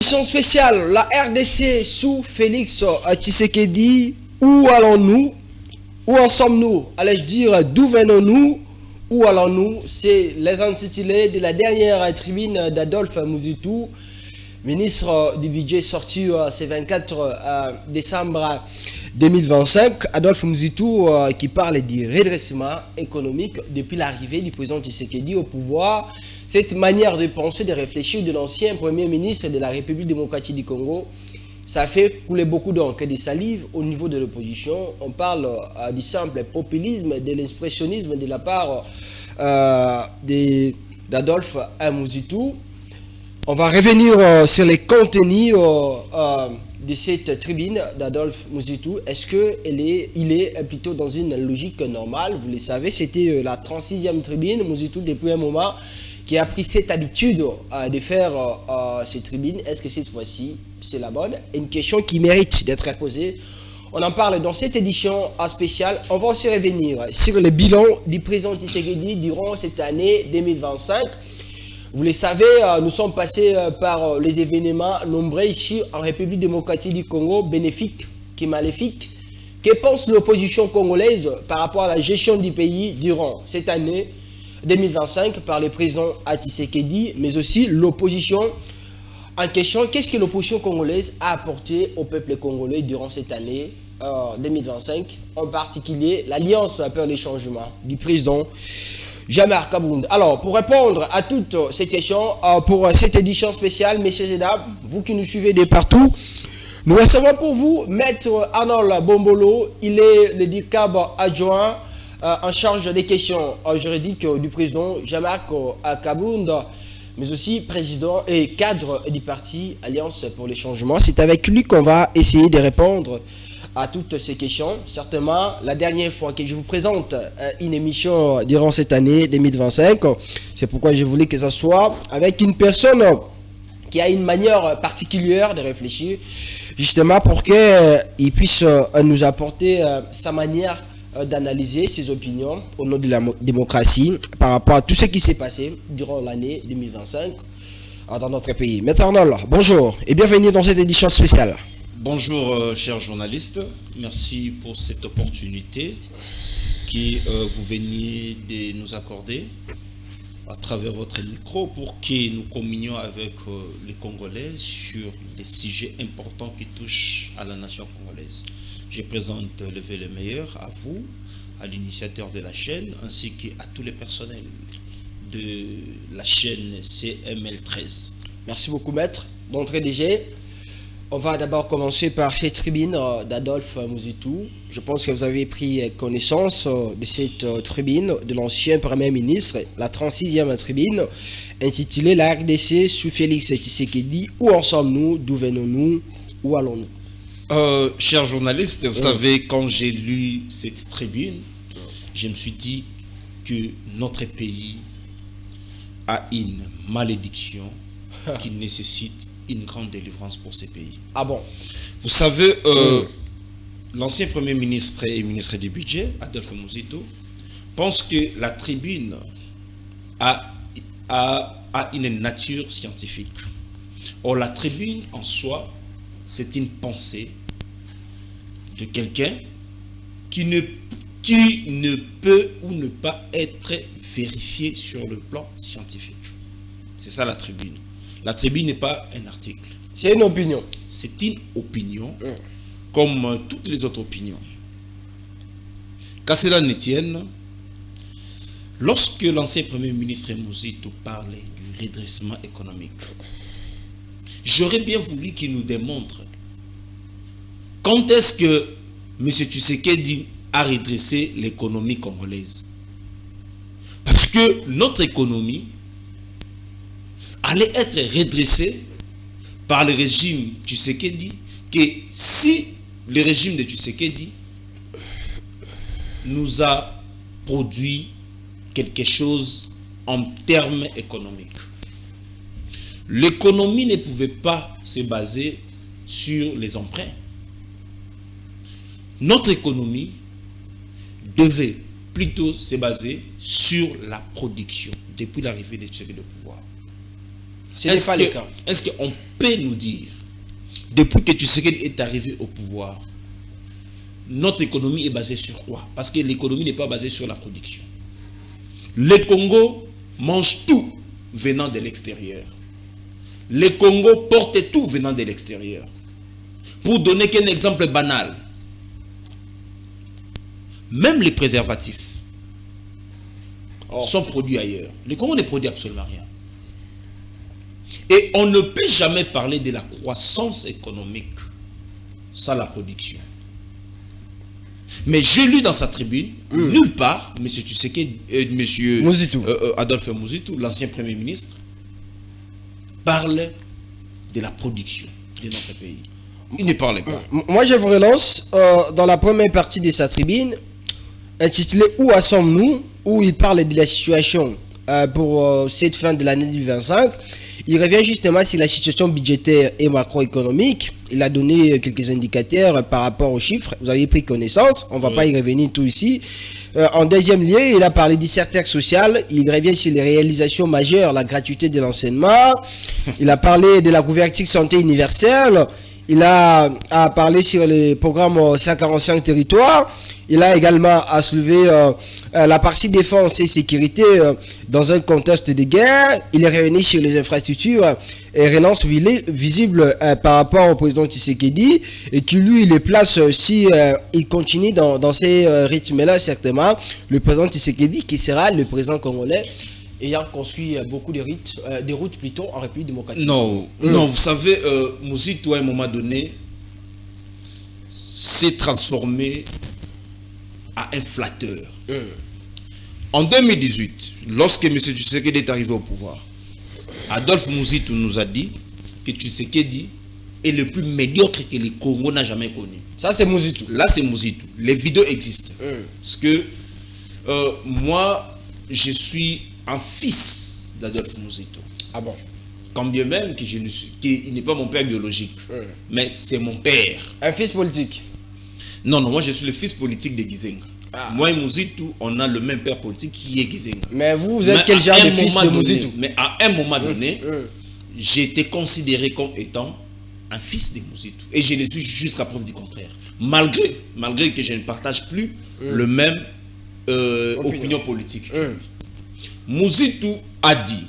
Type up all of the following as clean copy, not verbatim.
Édition spéciale, la RDC sous Félix Tshisekedi. Où allons-nous? Où en sommes-nous? Allais-je dire, d'où venons-nous? Où allons-nous? C'est les intitulés de la dernière tribune d'Adolphe Muzito, ministre du budget sorti ce 24 décembre 2025. Adolphe Muzito qui parle du redressement économique depuis l'arrivée du président Tshisekedi au pouvoir. Cette manière de penser, de réfléchir de l'ancien premier ministre de la République démocratique du Congo, ça fait couler beaucoup d'encre et de salive au niveau de l'opposition. On parle du simple populisme, de l'expressionnisme de la part d'Adolphe Muzito. On va revenir sur les contenus de cette tribune d'Adolphe Muzito. Est-ce qu'il est plutôt dans une logique normale? Vous le savez, c'était la 36e tribune. Muzito, depuis un moment, qui a pris cette habitude de faire ces tribunes. Est-ce que cette fois-ci, c'est la bonne? Une question qui mérite d'être posée. On en parle dans cette édition spéciale. On va aussi revenir sur le bilan du président Tshisekedi durant cette année 2025. Vous le savez, nous sommes passés par les événements nombreux ici en République démocratique du Congo, bénéfiques et maléfiques. Que pense l'opposition congolaise par rapport à la gestion du pays durant cette année 2025 par le président Tshisekedi, mais aussi l'opposition en question? Qu'est-ce que l'opposition congolaise a apporté au peuple congolais durant cette année 2025, en particulier l'Alliance pour les changements du président Jean-Marc Kabund? Alors, pour répondre à toutes ces questions, pour cette édition spéciale, messieurs et dames, vous qui nous suivez de partout, nous recevons pour vous Maître Arnold Bombolo. Il est le DICAB adjoint en charge des questions juridiques du président Jean-Marc Kabund, mais aussi président et cadre du parti Alliance pour les changements. C'est avec lui qu'on va essayer de répondre à toutes ces questions. Certainement, la dernière fois que je vous présente une émission durant cette année 2025, c'est pourquoi je voulais que ça soit avec une personne qui a une manière particulière de réfléchir, justement pour qu'il puisse nous apporter sa manière d'analyser ses opinions au nom de la démocratie par rapport à tout ce qui s'est passé durant l'année 2025 dans notre pays. Maître Arnold, bonjour et bienvenue dans cette édition spéciale. Bonjour chers journalistes, merci pour cette opportunité que vous veniez de nous accorder à travers votre micro pour que nous communions avec les Congolais sur les sujets importants qui touchent à la nation congolaise. Je présente le vœu le meilleur à vous, à l'initiateur de la chaîne, ainsi qu'à tous les personnels de la chaîne CML13. Merci beaucoup, maître. D'entrée déjà, on va d'abord commencer par cette tribune d'Adolphe Muzito. Je pense que vous avez pris connaissance de cette tribune de l'ancien Premier ministre, la 36e tribune, intitulée la RDC sous Félix Tshisekedi. Où en sommes-nous? D'où venons-nous? Où allons-nous? Chers journalistes, vous savez, quand j'ai lu cette tribune, je me suis dit que notre pays a une malédiction qui nécessite une grande délivrance pour ces pays. Ah bon? Vous savez, l'ancien Premier ministre et ministre du Budget, Adolphe Muzito, pense que la tribune a une nature scientifique. Or, la tribune en soi, c'est une pensée de quelqu'un qui ne peut ou ne pas être vérifié sur le plan scientifique. C'est ça la tribune. La tribune n'est pas un article. C'est une opinion. C'est une opinion, comme toutes les autres opinions. Qu'à cela ne tienne, lorsque l'ancien Premier ministre Muzito parlait du redressement économique, j'aurais bien voulu qu'il nous démontre quand est-ce que M. Tshisekedi a redressé l'économie congolaise. Parce que notre économie allait être redressée par le régime Tshisekedi, que si le régime de Tshisekedi nous a produit quelque chose en termes économiques. L'économie ne pouvait pas se baser sur les emprunts. Notre économie devait plutôt se baser sur la production depuis l'arrivée de Tshisekedi au pouvoir. Ce n'est pas le cas. Est-ce qu'on peut nous dire, depuis que Tshisekedi est arrivé au pouvoir, notre économie est basée sur quoi? Parce que l'économie n'est pas basée sur la production. Le Congo mange tout venant de l'extérieur. Le Congo porte tout venant de l'extérieur. Pour donner qu'un exemple banal, même les préservatifs sont produits ailleurs. Le Congo ne produit absolument rien. Et on ne peut jamais parler de la croissance économique sans la production. Mais j'ai lu dans sa tribune, nulle part, M. Tshisekedi, M. Adolphe Muzitu, l'ancien Premier ministre, parle de la production de notre pays. Il ne parle pas. Moi, je vous relance dans la première partie de sa tribune, intitulée « Où en sommes-nous ?», où il parle de la situation pour cette fin de l'année 2025. Il revient justement sur la situation budgétaire et macroéconomique. Il a donné quelques indicateurs par rapport aux chiffres. Vous avez pris connaissance. On ne va pas y revenir tout ici. En deuxième lieu, il a parlé du secteur social. Il revient sur les réalisations majeures, la gratuité de l'enseignement. Il a parlé de la couverture santé universelle. Il a parlé sur les programmes 145 territoires. Il a également soulevé la partie défense et sécurité dans un contexte de guerre. Il est revenu sur les infrastructures et relance visible par rapport au président Tshisekedi et qui lui les place si il continue dans ces rythmes-là certainement. Le président Tshisekedi qui sera le président congolais ayant construit beaucoup de routes plutôt en République démocratique. Non, vous savez, Muzitu à un moment donné s'est transformé à un flatteur. En 2018, lorsque M. Tshisekedi est arrivé au pouvoir, Adolphe Muzitu nous a dit que Tshisekedi est le plus médiocre que le Congo n'a jamais connu. Ça, c'est Muzitu. Là, c'est Muzitu. Les vidéos existent. Parce que moi, je suis un fils d'Adolphe Muzitu. Ah bon? Quand bien même que qu'il n'est pas mon père biologique, mais c'est mon père. Un fils politique? Non, moi je suis le fils politique de Gizenga. Moi et Muzitu, on a le même père politique qui est Gizenga. Mais vous êtes quel genre de fils de Muzitu? Mais à un moment donné, j'ai été considéré comme étant un fils de Muzitu. Et je le suis jusqu'à preuve du contraire. Malgré que je ne partage plus le même opinion politique. Muzitu a dit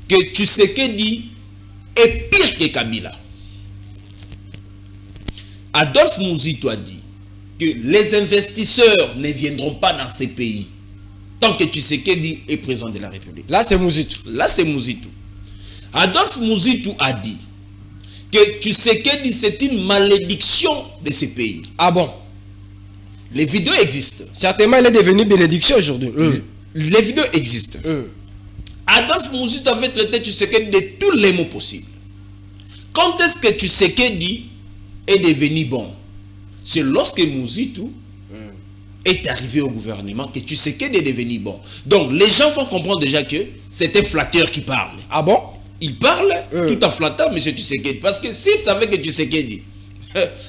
que Tshisekedi est pire que Kabila. Adolphe Muzitu a dit que les investisseurs ne viendront pas dans ces pays tant que Tshisekedi est président de la République. Là, c'est Muzitu. Là, c'est Muzitu. Adolphe Muzitu a dit que Tshisekedi, c'est une malédiction de ces pays. Ah bon? Les vidéos existent. Certainement, il est devenu bénédiction aujourd'hui. Les vidéos existent. Adolphe Muzitu avait traité Tshisekedi de tous les mots possibles. Quand est-ce que Tshisekedi est devenu bon? C'est lorsque Muzitu est arrivé au gouvernement que Tshisekedi est devenu bon. Donc les gens vont comprendre déjà que c'est un flatteur qui parle. Ah bon? Il parle tout en flattant M. Tshisekedi. Parce que s'il savait que Tshisekedi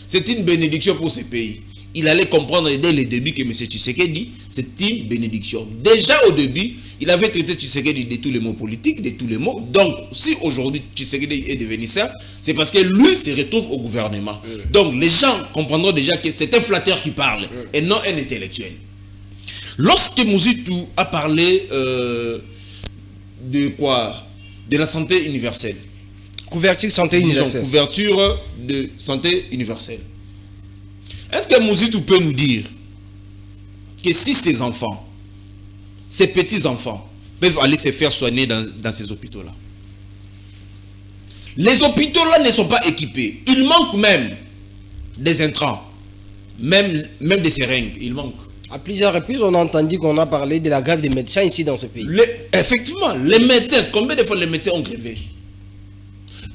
c'est une bénédiction pour ce pays, il allait comprendre dès le début que M. Tshisekedi c'est une bénédiction. Déjà au début, il avait traité Tshisekedi de tous les mots politiques, de tous les mots. Donc, si aujourd'hui Tshisekedi est devenu ça, c'est parce que lui se retrouve au gouvernement. Donc, les gens comprendront déjà que c'est un flatteur qui parle et non un intellectuel. Lorsque Muzitu a parlé de quoi? De la santé universelle. Couverture santé universelle. Couverture de santé universelle. Est-ce que Muzitu peut nous dire que si ces enfants, ces petits-enfants peuvent aller se faire soigner dans ces hôpitaux-là? Les hôpitaux-là ne sont pas équipés. Il manque même des intrants, même des seringues, il manque. À plusieurs reprises, on a entendu qu'on a parlé de la grève des médecins ici dans ce pays. Effectivement, les médecins, combien de fois les médecins ont grévé?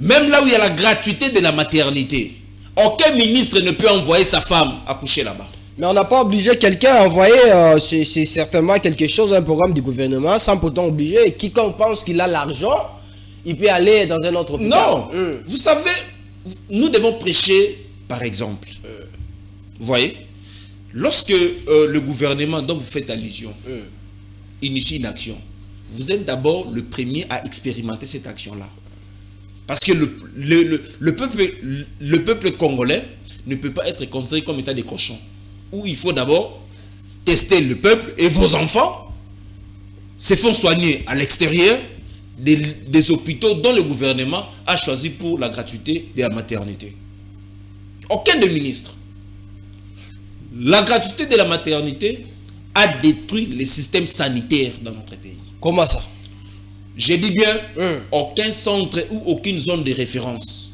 Même là où il y a la gratuité de la maternité, aucun ministre ne peut envoyer sa femme accoucher là-bas. Mais on n'a pas obligé quelqu'un à envoyer, c'est certainement quelque chose, un programme du gouvernement, sans pourtant obliger. Et quiconque pense qu'il a l'argent, il peut aller dans un autre hôpital. Non, vous savez, nous devons prêcher par exemple. Vous voyez, lorsque le gouvernement dont vous faites allusion initie une action, vous êtes d'abord le premier à expérimenter cette action-là. Parce que le peuple congolais ne peut pas être considéré comme état des cochons. Où il faut d'abord tester le peuple et vos enfants se font soigner à l'extérieur des hôpitaux dont le gouvernement a choisi pour la gratuité de la maternité. Aucun des ministres. La gratuité de la maternité a détruit les systèmes sanitaires dans notre pays. Comment ça? J'ai dit bien, aucun centre ou aucune zone de référence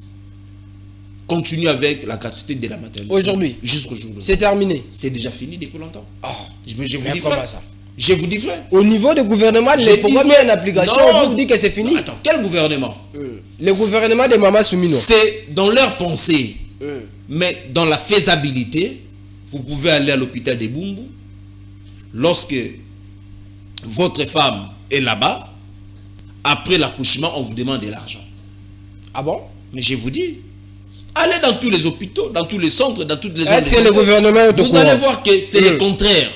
continue avec la gratuité de la maternité. Aujourd'hui? Jusqu'au jour d'aujourd'hui. C'est terminé? C'est déjà fini depuis longtemps. Oh. Je vous dis Comment vrai. ça? Je vous dis vrai. Au niveau du gouvernement, les programmes en application, Non. vous dites que c'est fini? Attends, quel gouvernement? Le gouvernement de Mama Soumino. C'est dans leur pensée. Mais dans la faisabilité, vous pouvez aller à l'hôpital de Bumbu. Lorsque votre femme est là-bas, après l'accouchement, on vous demande de l'argent. Ah bon? Mais je vous dis, allez dans tous les hôpitaux, dans tous les centres, dans toutes les zones. Est-ce que le gouvernement est au vous courant? allez voir que c'est le contraire.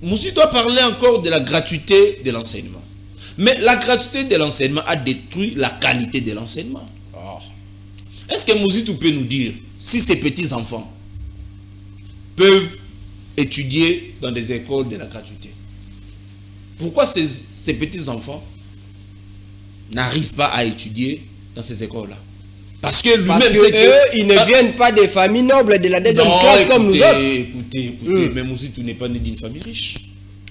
Moussi doit parler encore de la gratuité de l'enseignement. Mais la gratuité de l'enseignement a détruit la qualité de l'enseignement. Oh. Est-ce que Mouzitou peut nous dire si ces petits-enfants peuvent étudier dans des écoles de la gratuité? Pourquoi ces petits-enfants n'arrivent pas à étudier dans ces écoles-là? Parce que lui-même, c'est que... eux, ils ne viennent pas des familles nobles de la deuxième classe comme nous autres. Écoutez, mais Mouzitou n'est pas né d'une famille riche.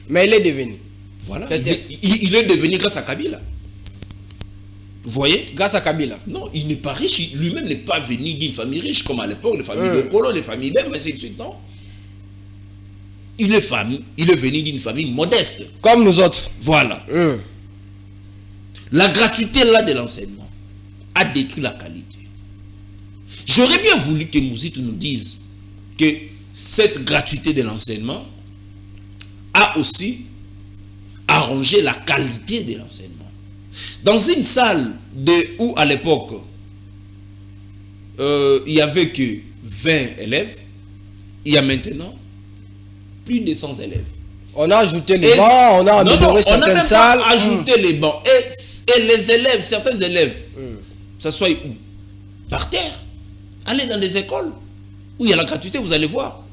Mais il est devenu. Voilà, il est devenu grâce à Kabila. Vous voyez? Grâce à Kabila. Non, il n'est pas riche. Lui-même n'est pas venu d'une famille riche comme à l'époque, les familles de Kolo, les familles même, ainsi de suite. Non. Il est venu d'une famille modeste. Comme nous autres. Voilà. La gratuité là de l'enseignement a détruit la qualité. J'aurais bien voulu que Mouzitou nous dise que cette gratuité de l'enseignement a aussi arrangé la qualité de l'enseignement. Dans une salle où à l'époque il n'y avait que 20 élèves, il y a maintenant plus de 100 élèves. On a ajouté les bancs, on a amélioré certaines salles. On a même pas ajouté les bancs. Et les élèves, certains élèves, s'assoient où? Par terre. Allez dans les écoles où il y a la gratuité, vous allez voir.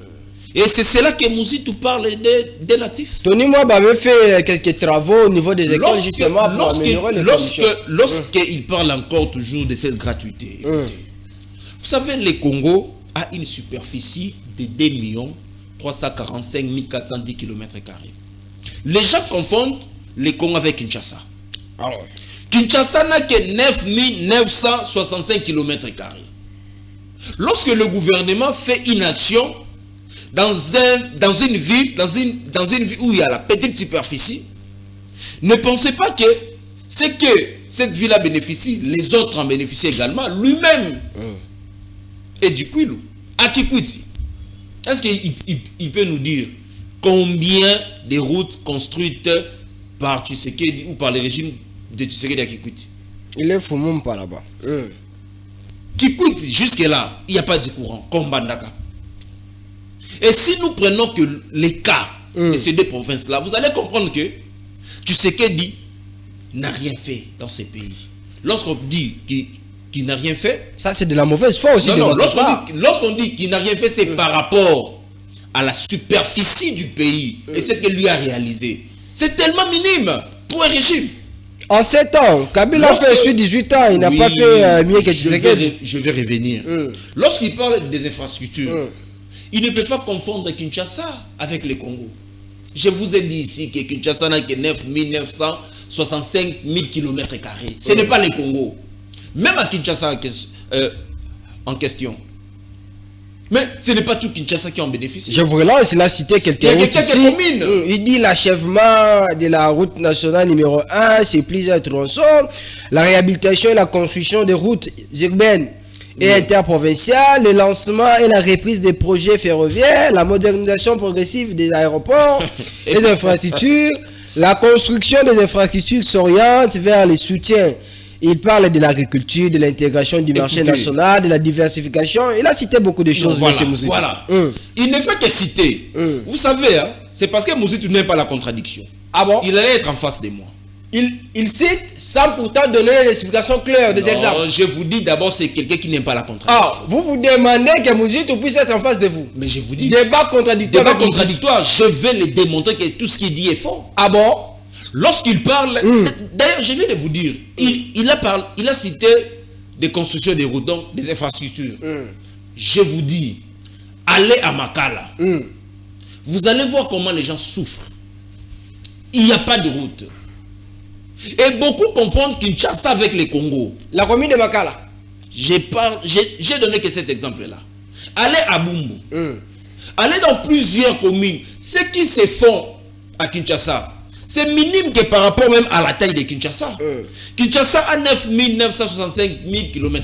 Et c'est cela que Mouzitou parle des natifs. Tony Mwaba avait fait quelques travaux au niveau des écoles justement pour améliorer les conditions. Lorsqu'il parle encore toujours de cette gratuité, écoutez, vous savez, le Congo a une superficie de 2 345 410 km². Les gens confondent le Congo avec Kinshasa. Kinshasa n'a que 9 965 km². Lorsque le gouvernement fait une action dans une ville où il y a la petite superficie, ne pensez pas que c'est que cette ville-là bénéficie, les autres en bénéficient également. Lui-même est du Kwilu, à Kikwiti. Est-ce qu'il peut nous dire combien de routes construites par Tshisekedi ou par le régime de Tshisekedi à Kikwiti? Il est fou même pas là-bas. Kikwiti, jusque-là, il n'y a pas de courant, comme Bandaka. Et si nous prenons que les cas de ces deux provinces-là, vous allez comprendre que Tshisekedi n'a rien fait dans ces pays. Lorsqu'on dit qu'il n'a rien fait... Ça, c'est de la mauvaise foi aussi. Non, lorsqu'on dit qu'il n'a rien fait, c'est par rapport à la superficie du pays et ce qu'il lui a réalisé. C'est tellement minime pour un régime. En 7 ans, Kabila a fait sur 18 ans, il n'a pas fait mieux que Tshisekedi. Je vais revenir. Lorsqu'il parle des infrastructures, il ne peut pas confondre Kinshasa avec le Congo. Je vous ai dit ici que Kinshasa n'a que 9 965 000 km². Ce n'est pas le Congo. Même à Kinshasa en question. Mais ce n'est pas tout Kinshasa qui en bénéficie. Je vous relance, il a cité quelques communes. Il dit l'achèvement de la route nationale numéro 1, c'est plusieurs tronçons, la réhabilitation et la construction des routes urbaines et interprovinciales, le lancement et la reprise des projets ferroviaires, la modernisation progressive des aéroports et des infrastructures, la construction des infrastructures s'oriente vers les soutiens. Il parle de l'agriculture, de l'intégration du marché national, de la diversification. Il a cité beaucoup de choses. Voilà. Il ne fait que citer. Vous savez, hein, c'est parce que Mouzitou n'aime pas la contradiction. Ah bon? Il allait être en face de moi. il cite sans pourtant donner des explications claires, des exemples. Je vous dis d'abord, c'est quelqu'un qui n'aime pas la contradiction. Ah, vous demandez que Mouzito puisse être en face de vous. Mais je vous dis... Débat contradictoire. Débat contradictoire, je vais le démontrer que tout ce qu'il dit est faux. Ah bon? Lorsqu'il parle... D'ailleurs, je vais de vous dire, il a cité des constructions des routes, donc des infrastructures. Je vous dis, allez à Makala. Vous allez voir comment les gens souffrent. Il n'y a pas de route. Et beaucoup confondent Kinshasa avec le Congo. La commune de Makala. J'ai donné que cet exemple-là. Allez à Bumbu. Allez dans plusieurs communes. Ce qui se font à Kinshasa, c'est minime que par rapport même à la taille de Kinshasa. Kinshasa a 9 965 000 km².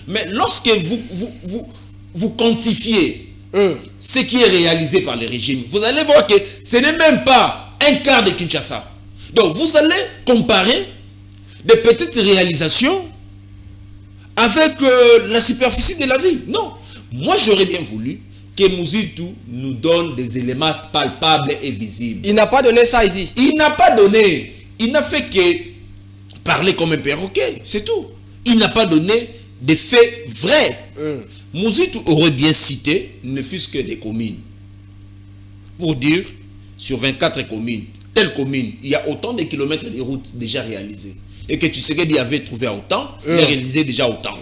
Mais lorsque vous quantifiez ce qui est réalisé par le régime, vous allez voir que ce n'est même pas un quart de Kinshasa. Donc vous allez comparer des petites réalisations avec la superficie de la ville. Non, moi j'aurais bien voulu que Mouzito nous donne des éléments palpables et visibles. Il n'a pas donné ça ici. Il n'a pas donné. Il n'a fait que parler comme un perroquet, c'est tout. Il n'a pas donné des faits vrais. Mouzito aurait bien cité, ne fût-ce que des communes, pour dire, sur 24 communes, telle commune, il y a autant de kilomètres de routes déjà réalisés. Et que Tshisekedi avait trouvé à autant, il a réalisé déjà autant.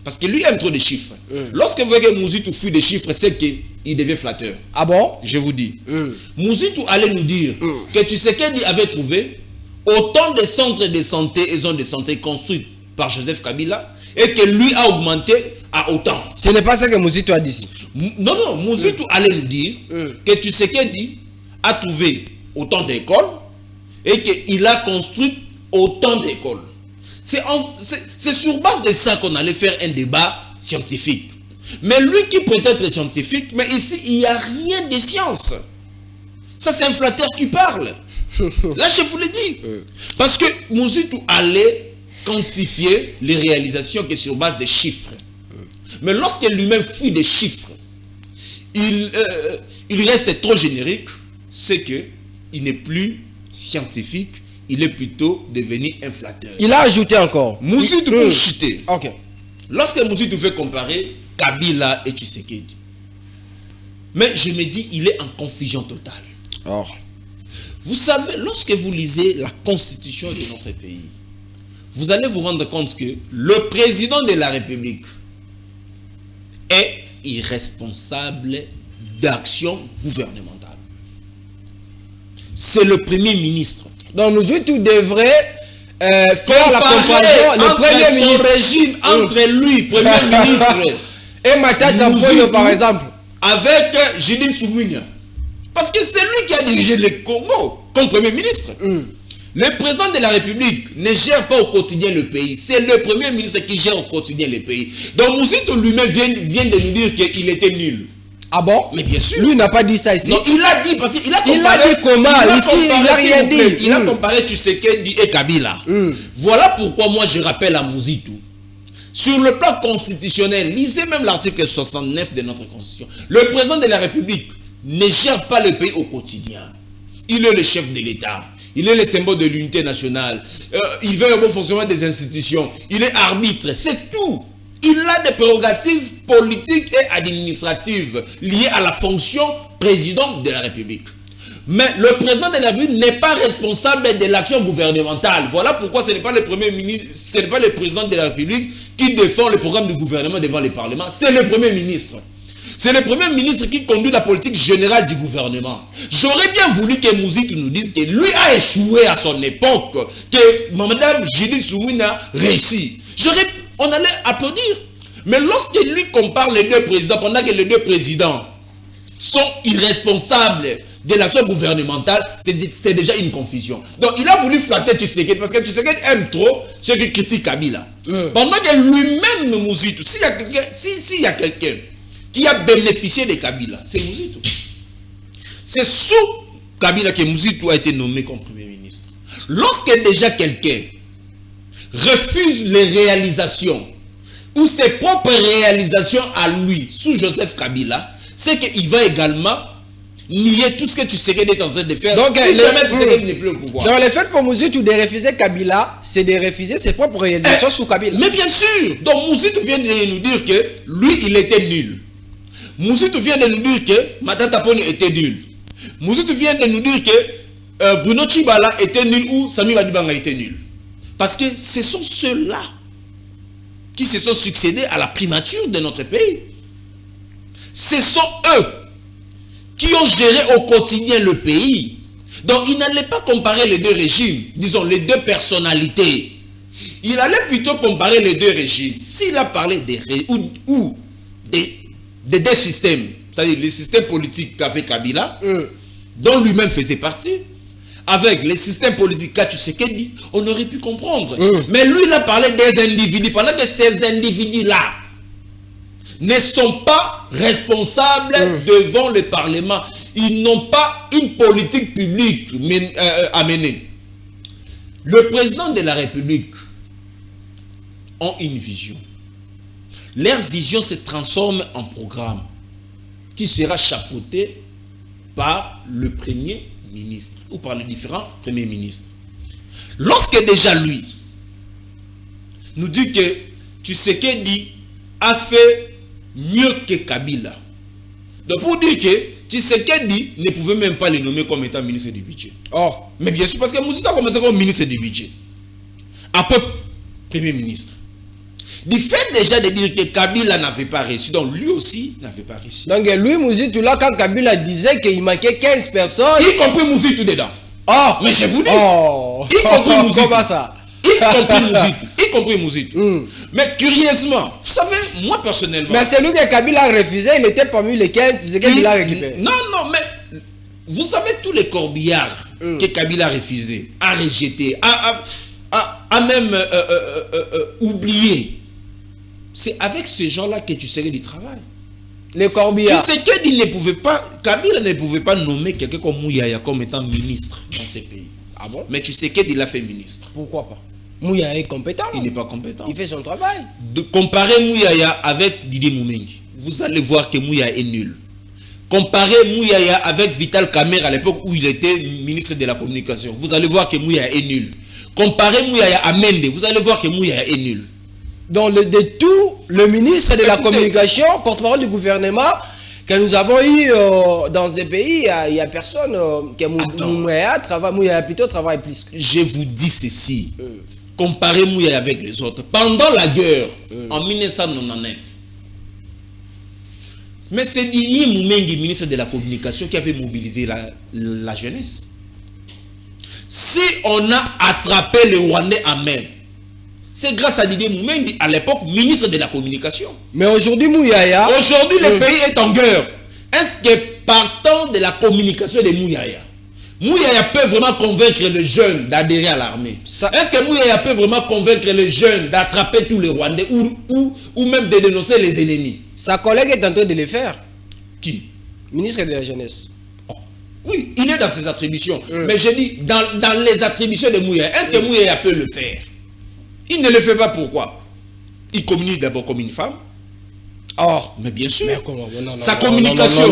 Parce que lui aime trop de chiffres. Lorsque vous voyez que Mouzito fuit des chiffres, c'est qu'il devient flatteur. Ah bon? Je vous dis. Mouzito allait nous dire que Tshisekedi avait trouvé autant de centres de santé et zones de santé construites par Joseph Kabila et que lui a augmenté à autant. Ce n'est pas ça que Mouzito a dit ici. Non, Mouzito allait nous dire que Tshisekedi a trouvé autant d'écoles et qu'il a construit autant d'écoles. C'est sur base de ça qu'on allait faire un débat scientifique. Mais lui qui peut être scientifique, mais ici il n'y a rien de science. Ça c'est un flatteur qui parle. Là je vous le dis. Parce que Mouzito allait quantifier les réalisations que sur base des chiffres. Mais lorsque lui-même fuit des chiffres, il reste trop générique, c'est que il n'est plus scientifique, il est plutôt devenu un flatteur. Il a ajouté encore. Mouzito pour chuter. Ok. Lorsque Mouzito fait comparer Kabila et Tshisekedi, mais je me dis, il est en confusion totale. Oh. Vous savez, lorsque vous lisez la constitution de notre pays, vous allez vous rendre compte que le président de la République est irresponsable d'action gouvernementale. C'est le premier ministre. Donc Mouzito devrait faire la comparaison entre premier son ministre régime, entre lui, premier ministre, et Matata Ponyo par exemple. avec Judith Sumunja. Parce que c'est lui qui a dirigé le Congo comme premier ministre. Le président de la République ne gère pas au quotidien le pays. C'est le premier ministre qui gère au quotidien le pays. Donc Mouzito lui-même vient de nous dire qu'il était nul. Ah bon? Mais bien sûr. Lui n'a pas dit ça ici. Non, il a dit parce qu'il a comparé. Il a dit comment? Ici, il n'a rien dit. Il a comparé Tshisekedi et Kabila. Voilà pourquoi moi je rappelle à Mouzito. Sur le plan constitutionnel, lisez même l'article 69 de notre constitution. Le président de la République ne gère pas le pays au quotidien. Il est le chef de l'État. Il est le symbole de l'unité nationale. Il veut le bon fonctionnement des institutions. Il est arbitre. C'est tout. Il a des prérogatives politiques et administratives liées à la fonction président de la République. Mais le président de la République n'est pas responsable de l'action gouvernementale. Voilà pourquoi ce n'est pas le premier ministre, ce n'est pas le président de la République qui défend le programme du gouvernement devant le Parlement. C'est le premier ministre. C'est le premier ministre qui conduit la politique générale du gouvernement. J'aurais bien voulu que Mouzito nous dise que lui a échoué à son époque, que Mme Judith Sumunja réussit. On allait applaudir. Mais lorsque lui compare les deux présidents, pendant que les deux présidents sont irresponsables de l'action gouvernementale, c'est déjà une confusion. Donc il a voulu flatter Tshisekedi parce que Tshisekedi aime trop ceux qui critiquent Kabila. Pendant que lui-même, Mouzito, s'il y a quelqu'un qui a bénéficié de Kabila, c'est Mouzito. C'est sous Kabila que Mouzito a été nommé comme premier ministre. Lorsque déjà quelqu'un refuse les réalisations ou ses propres réalisations à lui sous Joseph Kabila, c'est qu'il va également nier tout ce que Tshisekedi est en train de faire. Donc, si même Tshisekedi n'est plus au pouvoir. Donc le fait pour Mouzito de refuser Kabila, c'est de refuser ses propres réalisations sous Kabila. Mais bien sûr. Donc Mouzito vient de nous dire que lui, il était nul. Mouzito vient de nous dire que Matata Poni était nul. Mouzito vient de nous dire que Bruno Tshibala était nul ou Sami Badibanga était nul. Parce que ce sont ceux-là qui se sont succédés à la primature de notre pays. Ce sont eux qui ont géré au quotidien le pays. Donc il n'allait pas comparer les deux régimes, disons les deux personnalités. Il allait plutôt comparer les deux régimes. S'il a parlé des deux systèmes, c'est-à-dire le système politique qu'a fait Kabila, dont lui-même faisait partie, avec les systèmes politiques qu'a Tshisekedi, on aurait pu comprendre. Mais lui, il a parlé des individus, pendant que ces individus-là ne sont pas responsables devant le Parlement. Ils n'ont pas une politique publique à mener. Le président de la République a une vision. Leur vision se transforme en programme qui sera chapeauté par le Premier ministre ou par les différents premiers ministres. Lorsque déjà lui nous dit que Tshisekedi a fait mieux que Kabila. Donc pour dire que Tshisekedi ne pouvait même pas le nommer comme étant ministre du budget. Or, mais bien sûr, parce que Mouzito a commencé comme ministre du budget. Après premier ministre. Du fait déjà de dire que Kabila n'avait pas réussi, donc lui aussi n'avait pas réussi. Donc lui, Mouzito, là, quand Kabila disait qu'il manquait 15 personnes... Y compris Mouzito dedans. Oh, mais je vous dis. Oh, y compris Mouzito. Comment ça? Y compris Mouzito. Mais curieusement, vous savez, moi personnellement... Mais celui que Kabila a refusé, il était parmi les 15, c'est qu'il a récupéré. Non, non, mais vous savez tous les corbillards que Kabila a refusé, a rejeté, a même oublié. C'est avec ces gens-là que tu serais du travail. Les corbillards. Tu sais qu'il ne pouvait pas, Kabila ne pouvait pas nommer quelqu'un comme Mouyaya comme étant ministre dans ces pays. Ah bon? Mais tu sais qu'il a fait ministre. Pourquoi pas? Mouyaya est compétent. Il n'est pas compétent. Il fait son travail. De comparer Mouyaya avec Didier Moumengi, vous allez voir que Mouyaya est nul. Comparez Mouyaya avec Vital Kamerhe à l'époque où il était ministre de la communication, vous allez voir que Mouyaya est nul. Comparez Mouyaya à Mende, vous allez voir que Mouyaya est nul. Donc de tout, le ministre de la communication, porte-parole du gouvernement, que nous avons eu dans ces pays, il n'y a personne qui Mouyaya plutôt travaille plus. Je vous dis ceci. Comparez Mouyaya avec les autres. Pendant la guerre, en 1999, mais c'est Didier Moumengi, ministre de la communication, qui avait mobilisé la jeunesse. Si on a attrapé les Rwandais à main, c'est grâce à Didier Moumengi, à l'époque, ministre de la communication. Mais aujourd'hui, Mouyaya... Aujourd'hui, le pays est en guerre. Est-ce que partant de la communication de Mouyaya, Mouyaya peut vraiment convaincre les jeunes d'adhérer à l'armée? Est-ce que Mouyaya peut vraiment convaincre les jeunes d'attraper tous les Rwandais ou même de dénoncer les ennemis? Sa collègue est en train de le faire. Qui? Ministre de la Jeunesse. Oh. Oui, il est dans ses attributions. Mais je dis, dans les attributions de Mouyaya, est-ce que Mouyaya peut le faire? Il ne le fait pas, pourquoi? Il communique d'abord comme une femme. Or, mais bien sûr, sa communication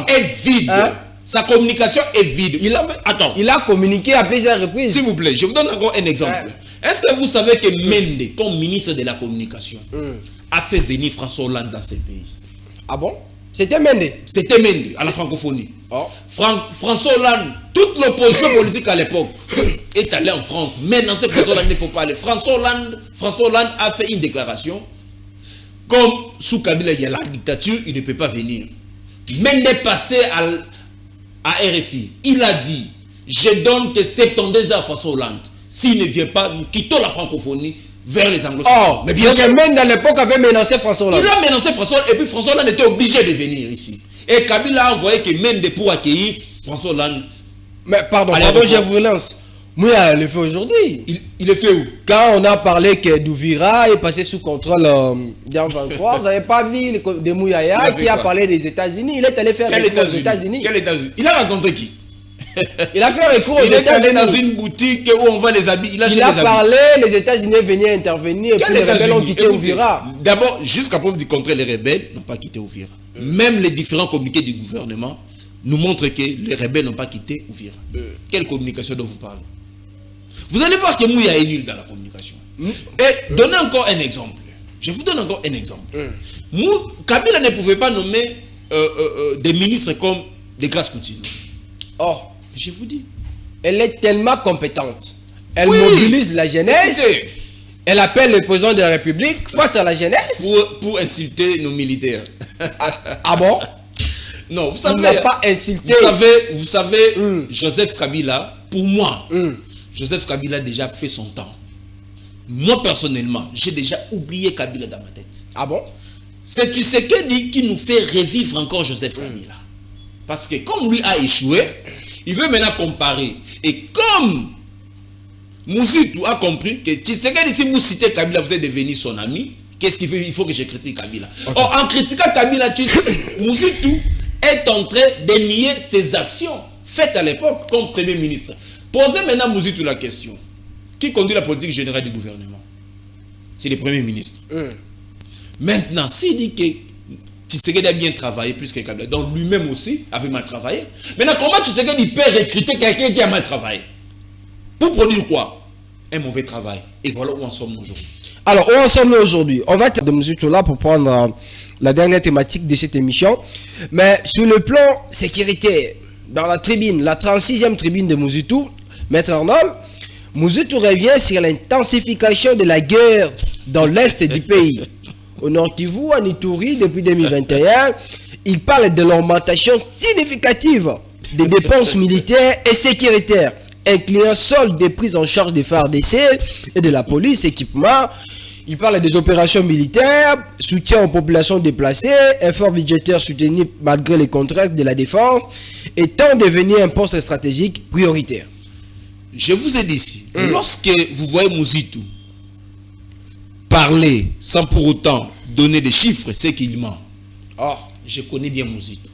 est vide. Sa communication est vide. Il a communiqué à plusieurs reprises. S'il vous plaît, je vous donne encore un exemple. Est-ce que vous savez que Mende, comme ministre de la communication, a fait venir François Hollande dans ce pays? Ah bon? C'était Mende? C'était Mende, à la francophonie. François Hollande, toute l'opposition politique à l'époque est allée en France. Mais dans ce François Hollande, il ne faut pas aller. François Hollande a fait une déclaration. Comme sous Kabila, il y a la dictature, il ne peut pas venir. Mende est passé à RFI. Il a dit, je donne que 72 heures à François Hollande. S'il ne vient pas, nous quittons la francophonie vers les anglo-saxons. Mais bien sûr, Mende à l'époque avait menacé François Hollande. Il a menacé François Hollande et puis François Hollande était obligé de venir ici. Et Kabila a envoyé que Mende pour accueillir François Hollande. Mais pardon, je vous relance. Mouyaya le fait aujourd'hui. Il le fait où? Quand on a parlé que Douvira est passé sous contrôle dans 23, vous n'avez pas vu de Mouyaya qui a parlé des États-Unis. Il est allé faire recours aux États-Unis. Quels États-Unis? Il a rencontré qui? Il a fait recours aux États-Unis. Il est allé dans une boutique où on vend les habits. Il a parlé, les États-Unis venaient intervenir et puis les rebelles ont quitté Ouvira. D'abord, jusqu'à preuve du contraire, les rebelles n'ont pas quitté Ouvira. Même les différents communiqués du gouvernement nous montrent que les rebelles n'ont pas quitté Uvira. Quelle communication dont vous parlez? Vous allez voir que Mouya est nul dans la communication. Et donnez encore un exemple. Je vous donne encore un exemple. Kabila ne pouvait pas nommer des ministres comme des Grâce Coutinho. Oh, je vous dis. Elle est tellement compétente. Elle mobilise la jeunesse. Écoutez, elle appelle le président de la République face à la jeunesse. Pour insulter nos militaires. Ah bon? Non, vous savez. Il n'a pas insulté. Vous savez, Joseph Kabila, pour moi, Joseph Kabila a déjà fait son temps. Moi, personnellement, j'ai déjà oublié Kabila dans ma tête. Ah bon? C'est Tshisekedi qui nous fait revivre encore Joseph Kabila. Parce que comme lui a échoué, il veut maintenant comparer. Et comme Moussitou a compris que Tshisekedi, si vous citez Kabila, vous êtes devenu son ami, qu'est-ce qu'il fait? Il faut que je critique Kabila. Okay. Or, en critiquant Kabila, Moussitou est en train de nier ses actions faites à l'époque comme Premier ministre. Posez maintenant Moussitou la question. Qui conduit la politique générale du gouvernement? C'est le Premier ministre. Maintenant, s'il dit que Tshisekedi a bien travaillé plus que Kabila, donc lui-même aussi avait mal travaillé. Maintenant, comment Tshisekedi peut recruter quelqu'un qui a mal travaillé? Pour produire quoi? Un mauvais travail. Et voilà où en sommes-nous aujourd'hui. Alors, où en sommes-nous aujourd'hui? On va être de Moussitou là pour prendre la dernière thématique de cette émission. Mais sur le plan sécuritaire, dans la tribune, la 36e tribune de Moussitou, Maître Arnold, Moussitou revient sur l'intensification de la guerre dans l'est du pays. Au Nord Kivu, en Ituri, depuis 2021, il parle de l'augmentation significative des dépenses militaires et sécuritaires, incluant solde des prises en charge des FARDC et de la police, équipement. Il parle des opérations militaires, soutien aux populations déplacées, efforts budgétaires soutenus malgré les contraintes de la défense, et tend devenir un poste stratégique prioritaire. Je vous ai dit ici, lorsque vous voyez Moussitou parler sans pour autant donner des chiffres, c'est qu'il ment. Or, je connais bien Moussitou.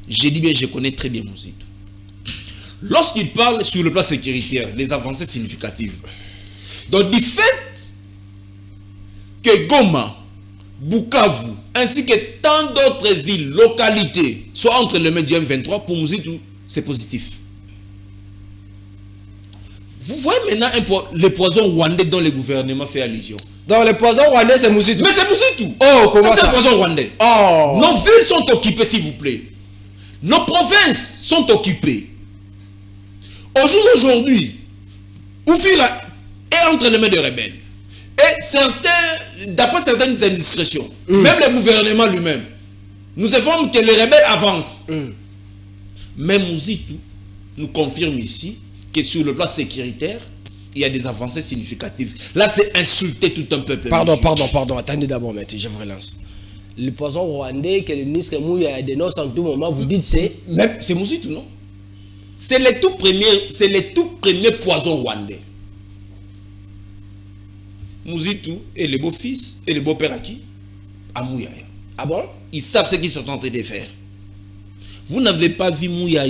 J'ai dit bien, je connais très bien Moussitou. Lorsqu'il parle sur le plan sécuritaire, les avancées significatives. Donc, du fait que Goma, Bukavu, ainsi que tant d'autres villes, localités, soient entre les mains du M23, pour Moussitou, c'est positif. Vous voyez maintenant le poison rwandais dont le gouvernement fait allusion. Donc le poison rwandais c'est Moussitou. Mais c'est Moussitou. Oh, comment ça? C'est le poison rwandais. Oh. Nos villes sont occupées, s'il vous plaît. Nos provinces sont occupées. Au jour d'aujourd'hui, Uvira est entre les mains des rebelles. Et certains, d'après certaines indiscrétions, même le gouvernement lui-même, nous informe que les rebelles avancent. Mais Moussitou nous confirme ici que sur le plan sécuritaire, il y a des avancées significatives. Là, c'est insulter tout un peuple. Pardon. Attendez d'abord, maître, je vous relance. Le poison rwandais que le ministre Mouya dénonce en tout moment, vous dites c'est... Même, c'est Moussitou, non? C'est les tout premiers poisons rwandais. Moussitou est le beau-fils et le beau-père à qui? À Mouya. Ah bon? Ils savent ce qu'ils sont en train de faire. Vous n'avez pas vu Mouya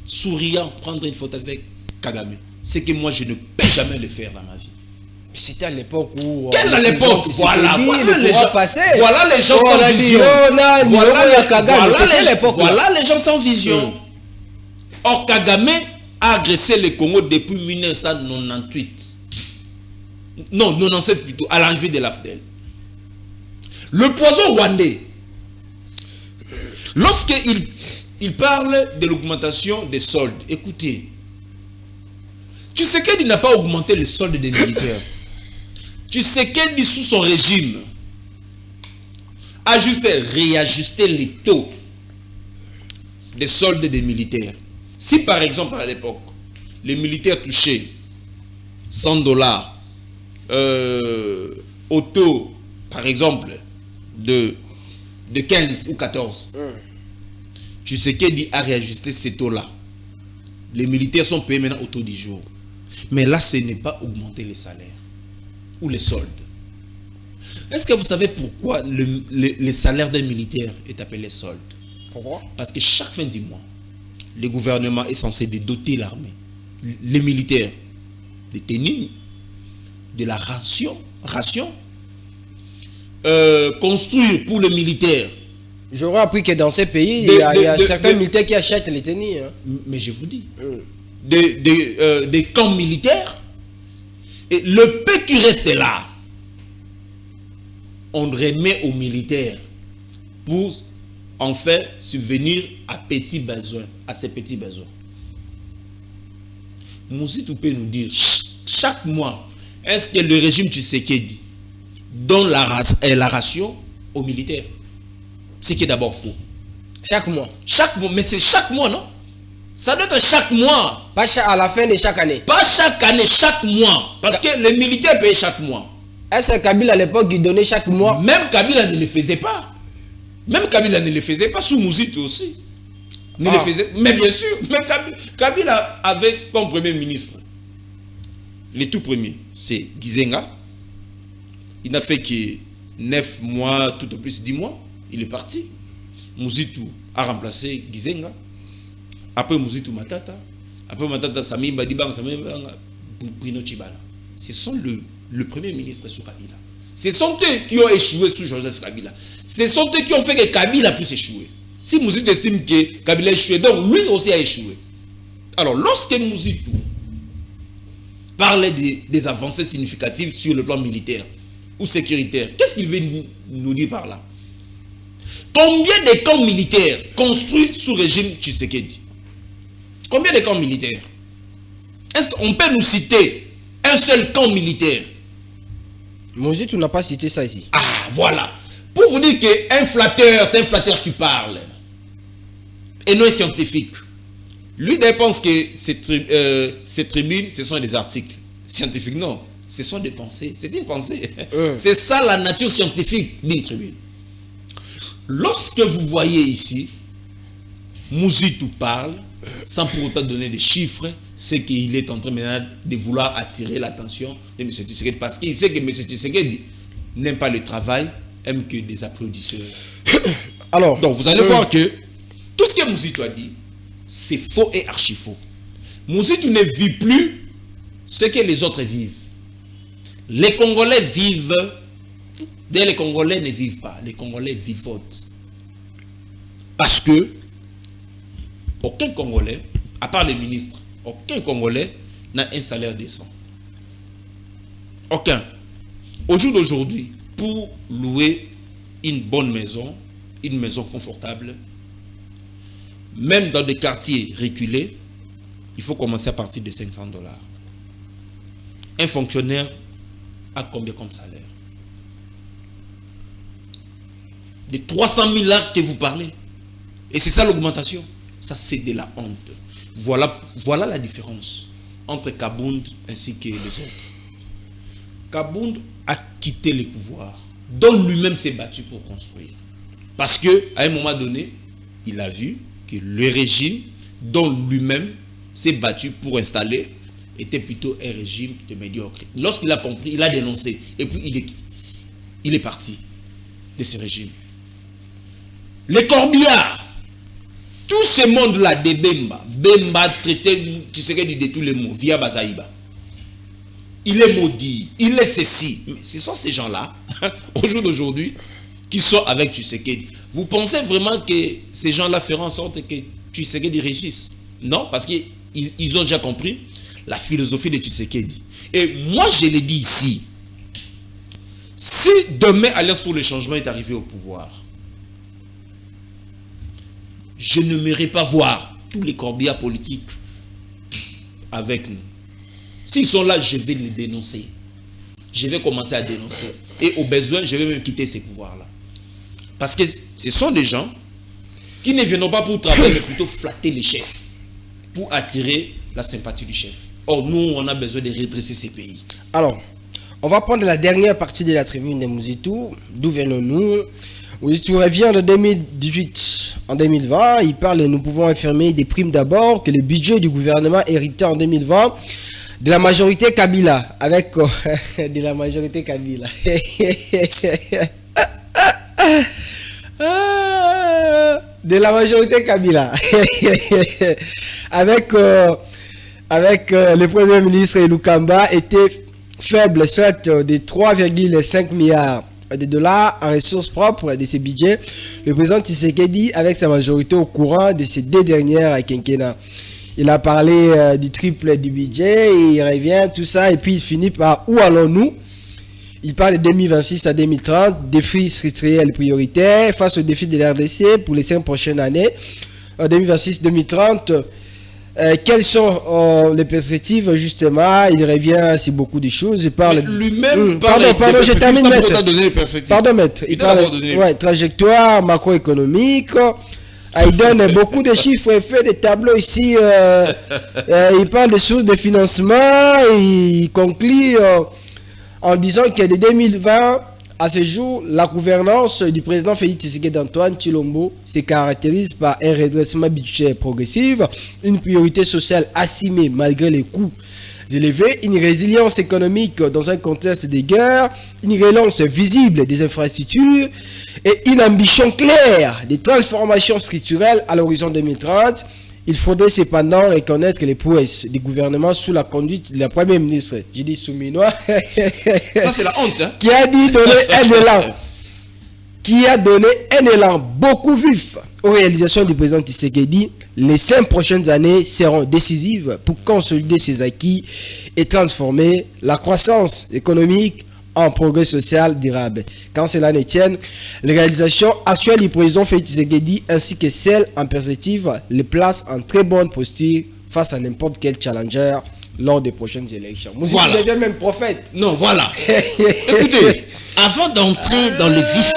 souriant prendre une photo avec Kagame. C'est que moi je ne peux jamais le faire dans ma vie. C'était à l'époque où... Quelle à l'époque? Voilà les gens sans vision. Voilà les gens sans vision. Or Kagame a agressé le Congo depuis 1998. Non, 97 plutôt, à l'arrivée de l'AFDEL. Le poison rwandais, lorsqu'il parle de l'augmentation des soldes, écoutez, Tshisekedi n'a pas augmenté les soldes des militaires. Tshisekedi, sous son régime, a juste réajusté les taux des soldes des militaires. Si par exemple à l'époque, les militaires touchaient $100 au taux, par exemple, de 15 ou 14, Tshisekedi a réajusté ces taux-là. Les militaires sont payés maintenant au taux du jour. Mais là, ce n'est pas augmenter les salaires ou les soldes. Est-ce que vous savez pourquoi le salaire d'un militaire est appelé solde? Pourquoi? Parce que chaque fin du mois, le gouvernement est censé doter l'armée, les militaires, des tenues, de la ration, construire pour les militaires J'aurais appris que dans ces pays, il y a certains militaires qui achètent les tenues. Hein. Mais je vous dis, des camps militaires, et le peu qui reste là, on remet aux militaires pour en fait subvenir à petits besoins, à ces petits besoins. Mouzitou peut nous dire chaque mois, est-ce que le régime Tshisekedi donne la ration aux militaires? Ce qui est d'abord faux. Chaque mois. Chaque mois, mais c'est chaque mois, non? Ça doit être chaque mois. Pas à la fin de chaque année. Pas chaque année, chaque mois. Parce que les militaires payent chaque mois. Est-ce que Kabila à l'époque il donnait chaque mois? Même Kabila ne le faisait pas. Même Kabila ne le faisait pas, sous Mouzitou aussi. Ne le faisait. Mais bien sûr, même Kabila avait comme premier ministre, les tout premiers, c'est Gizenga. Il n'a fait que 9 mois, tout au plus 10 mois. Il est parti. Mouzitou a remplacé Gizenga. Après Mouzitou Matata. Après Matata Sami Badibang, Sami Bruno Tshibala. Ce sont le premier ministre sous Kabila. Ce sont eux qui ont échoué sous Joseph Kabila. Ce sont eux qui ont fait que Kabila puisse échouer. Si Mouzitou estime que Kabila a échoué, donc lui aussi a échoué. Alors, lorsque Mouzitou parlait des avancées significatives sur le plan militaire ou sécuritaire, qu'est-ce qu'il veut nous dire par là? Combien de camps militaires construits sous régime Tshisekedi? Combien de camps militaires? Est-ce qu'on peut nous citer un seul camp militaire? Mouzitou n'a pas cité ça ici. Ah, voilà. Pour vous dire qu'un flatteur, c'est un flatteur qui parle. Et non un scientifique. Lui, il pense que ces tribunes, ce sont des articles scientifiques. Non, ce sont des pensées. C'est une pensée. C'est ça la nature scientifique d'une tribune. Lorsque vous voyez ici, Mouzitou parle, sans pour autant donner des chiffres, c'est qu'il est en train maintenant de vouloir attirer l'attention de M. Tshisekedi. Parce qu'il sait que M. Tshisekedi n'aime pas le travail, aime que des applaudisseurs. Alors, donc vous allez voir que tout ce que Mouzitou a dit, c'est faux et archi faux. Mouzitou ne vit plus ce que les autres vivent. Les Congolais vivent, les Congolais ne vivent pas, les Congolais vivotent. Parce que aucun Congolais, à part les ministres, aucun Congolais n'a un salaire décent. Aucun. Au jour d'aujourd'hui, pour louer une bonne maison, une maison confortable, même dans des quartiers reculés, il faut commencer à partir de $500. Un fonctionnaire a combien comme salaire? De 300 000 là que vous parlez. Et c'est ça l'augmentation. Ça, c'est de la honte. Voilà la différence entre Kabound ainsi que les autres. Kabound a quitté le pouvoir, dont lui-même s'est battu pour construire. Parce qu'à un moment donné, il a vu que le régime dont lui-même s'est battu pour installer était plutôt un régime de médiocre. Lorsqu'il a compris, il a dénoncé. Et puis il est parti de ce régime. Les corbillards, tout ce monde-là de Bemba traité, tu sais qu'il dit tous les mots, via Bazaïba. Il est maudit, il est ceci. Mais ce sont ces gens-là, au jour d'aujourd'hui, qui sont avec Tshisekedi. Vous pensez vraiment que ces gens-là feront en sorte que Tshisekedi réussisse? Non, parce qu'ils ont déjà compris la philosophie de Tshisekedi. Et moi, je l'ai dit ici, si demain Alliance pour le changement est arrivé au pouvoir, je n'aimerais pas voir tous les corbillards politiques avec nous. S'ils sont là, je vais les dénoncer. Je vais commencer à dénoncer. Et au besoin, je vais même quitter ces pouvoirs-là. Parce que ce sont des gens qui ne viennent pas pour travailler, mais plutôt flatter les chefs, pour attirer la sympathie du chef. Or, nous, on a besoin de redresser ces pays. Alors, on va prendre la dernière partie de la tribune de Mouzitou. D'où venons-nous? Mouzitou revient de 2018. En 2020, il parle et nous pouvons affirmer des primes d'abord que le budget du gouvernement hérité en 2020 de la majorité Kabila. Avec de la majorité Kabila. De la majorité Kabila. avec le premier ministre Lukamba était faible, soit de 3,5 milliards de dollars en ressources propres de ses budgets. Le président Tshisekedi, avec sa majorité au courant de ces 2 dernières quinquennats. Il a parlé du triple du budget, et il revient, tout ça, et puis il finit par où allons-nous? Il parle de 2026 à 2030, défis structurels prioritaires face aux défis de l'RDC pour les 5 prochaines années. 2026-2030, quelles sont les perspectives, justement? Il revient sur beaucoup de choses. Il parle lui-même pardon, je termine, maître. Pardon, maître. Il parle trajectoire macroéconomique. Il donne beaucoup de chiffres, il fait des tableaux ici. Il parle des sources de financement. Il conclut en disant que de 2020 à ce jour, la gouvernance du président Félix Tshisekedi Antoine Tshilombo se caractérise par un redressement budgétaire progressif, une priorité sociale assumée malgré les coûts élevés, une résilience économique dans un contexte de guerre, une relance visible des infrastructures et une ambition claire de transformation structurelle à l'horizon 2030. Il faudrait cependant reconnaître les prouesses du gouvernement sous la conduite de la première ministre, j'ai dit Souminois, ça c'est la honte, hein? qui a donné un élan beaucoup vif aux réalisations du président Tshisekedi. Les 5 prochaines années seront décisives pour consolider ses acquis et transformer la croissance économique en progrès social durable. Quand cela ne tienne, les réalisations actuelles du président Félix Tshisekedi ainsi que celles en perspective les placent en très bonne posture face à n'importe quel challenger lors des prochaines élections. Voilà. Il devient même prophète. Non, voilà. Écoutez, avant d'entrer dans le vif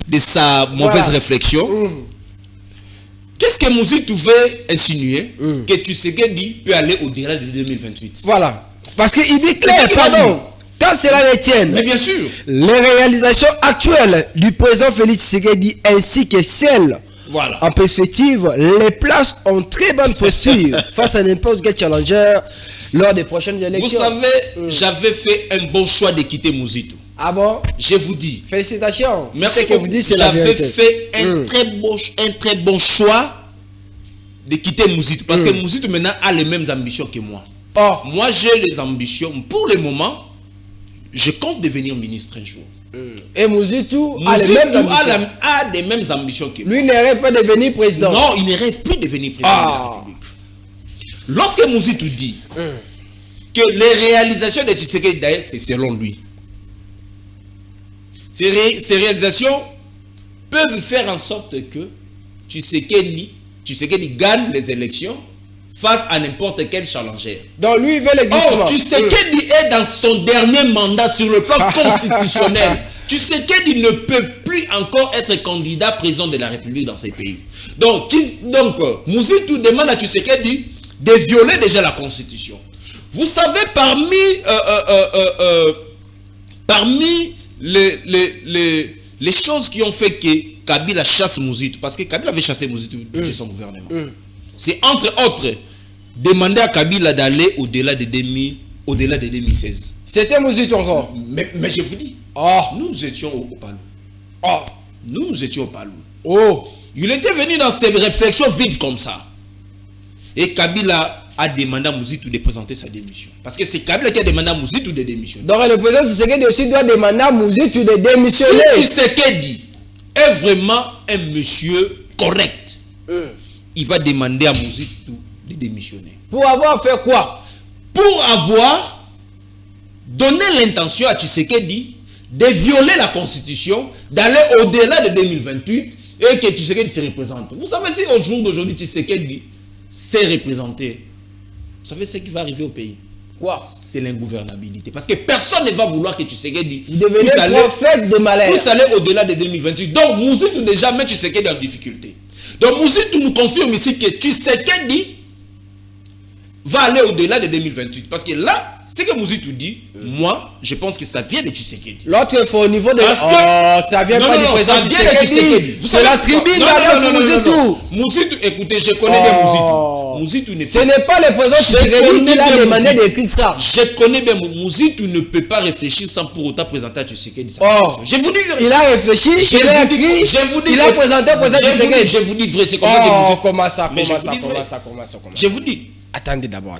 de sa mauvaise réflexion, qu'est-ce que Mouzitou veut insinuer que Tshisekedi peut aller au-delà de 2028? Voilà. Parce qu'il dit clair, pardon. Quand cela ne tienne, mais bien sûr, les réalisations actuelles du président Félix Tshisekedi ainsi que celles en perspective les placent en très bonne posture face à n'importe quel challenger lors des prochaines élections. Vous savez, j'avais fait un bon choix de quitter Mouzitou. Ah bon? Je vous dis. Félicitations. Merci que vous dites, c'est la vérité. J'avais fait un très bon choix de quitter Mouzitou. Parce que Mouzitou maintenant a les mêmes ambitions que moi. Oh. Moi j'ai les ambitions. Pour le moment, je compte devenir ministre un jour. Et Mouzitou a les mêmes ambitions que moi. Lui ne rêve pas de devenir président. Non, il ne rêve plus de devenir président de la République. Lorsque Mouzitou dit que les réalisations de Tshisekedi, d'ailleurs, c'est selon lui. Ces réalisations peuvent faire en sorte que Tshisekedi gagne les élections face à n'importe quel challenger. Donc lui, il veut le glissement. Oh, Tshisekedi est dans son dernier mandat sur le plan constitutionnel. Tshisekedi ne peut plus encore être candidat président de la République dans ces pays. Donc Mouzitou demande à Tshisekedi de violer déjà la Constitution. Vous savez, parmi les choses qui ont fait que Kabila chasse Mouzitou, parce que Kabila avait chassé Mouzitou de son gouvernement, c'est entre autres demander à Kabila d'aller au-delà de 2016. C'était Mouzitou encore. Mais je vous dis, nous étions au Palou. Nous étions au Palou. Il était venu dans ces réflexions vides comme ça. Et Kabila a demandé à Mouzitou de présenter sa démission. Parce que c'est Kabila qui a demandé à Mouzitou de démissionner. Donc le président Tshisekedi aussi doit demander à Mouzitou de démissionner. Si Tshisekedi est vraiment un monsieur correct, il va demander à Mouzitou de démissionner. Pour avoir fait quoi? Pour avoir donné l'intention à Tshisekedi de violer la Constitution, d'aller au-delà de 2028 et que Tshisekedi se représente. Vous savez, si au jour d'aujourd'hui Tshisekedi s'est représenté, vous savez ce qui va arriver au pays? Quoi? C'est l'ingouvernabilité. Parce que personne ne va vouloir que Tshisekedi puisse aller au-delà de 2028. Donc Mouzitou déjà met Tshisekedi en difficulté. Donc Mouzitou nous confirme ici que Tshisekedi va aller au-delà de 2028. Parce que là, ce que Mouzitou dit, moi, je pense que ça vient de Tshisekedi. L'autre fois au niveau de... ça vient pas du président Tshisekedi. C'est la tribune d'Adolphe Mouzitou. Mouzitou, écoutez, je connais bien Mouzitou. Mouzitou ne Ce n'est pas le président Tshisekedi qui l'a demandé d'écrire ça. Je connais bien Mouzitou ne peut pas réfléchir sans pour autant présenter à Tshisekedi sa je vous dis, il a réfléchi, il a écrit, il a présenté au président Tshisekedi. Je vous dis vrai, c'est comme ça que Mouzitou... Comment ça. Je vous dis. Attendez d'abord,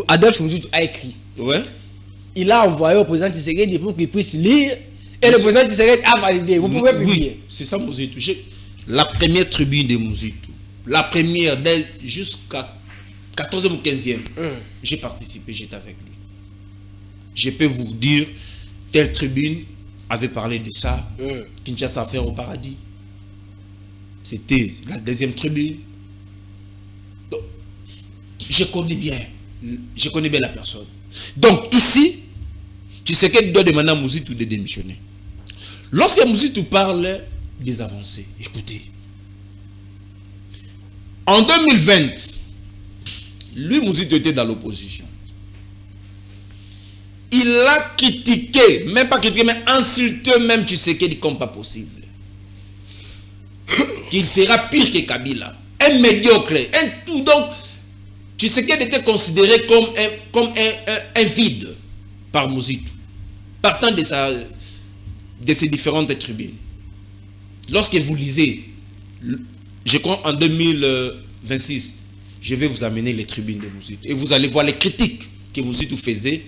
Adolphe Mouzitou a écrit. Ouais. Il a envoyé au président Tshisekedi pour qu'il puisse lire Et le président Tshisekedi a validé. Vous pouvez publier. Oui, c'est ça Mouzitou. La première tribune de Mouzitou, la première jusqu'à 14e ou 15e, j'ai participé, j'étais avec lui. Je peux vous dire, telle tribune avait parlé de ça, Kinshasa affaire au paradis. C'était la deuxième tribune. Donc, je connais bien la personne. Donc ici, Tshisekedi doit demander à Mouzitou de démissionner. Lorsque Mouzitou parle des avancées, écoutez, en 2020, lui Mouzitou était dans l'opposition. Il a critiqué, même pas critiqué, mais insulté même Tshisekedi comme pas possible. Qu'il sera pire que Kabila, un médiocre, un tout. Donc, Tshisekedi était considéré comme un vide par Mouzitou, partant de ses différentes tribunes. Lorsque vous lisez, je crois en 2026, je vais vous amener les tribunes de Mouzitou et vous allez voir les critiques que Mouzitou faisait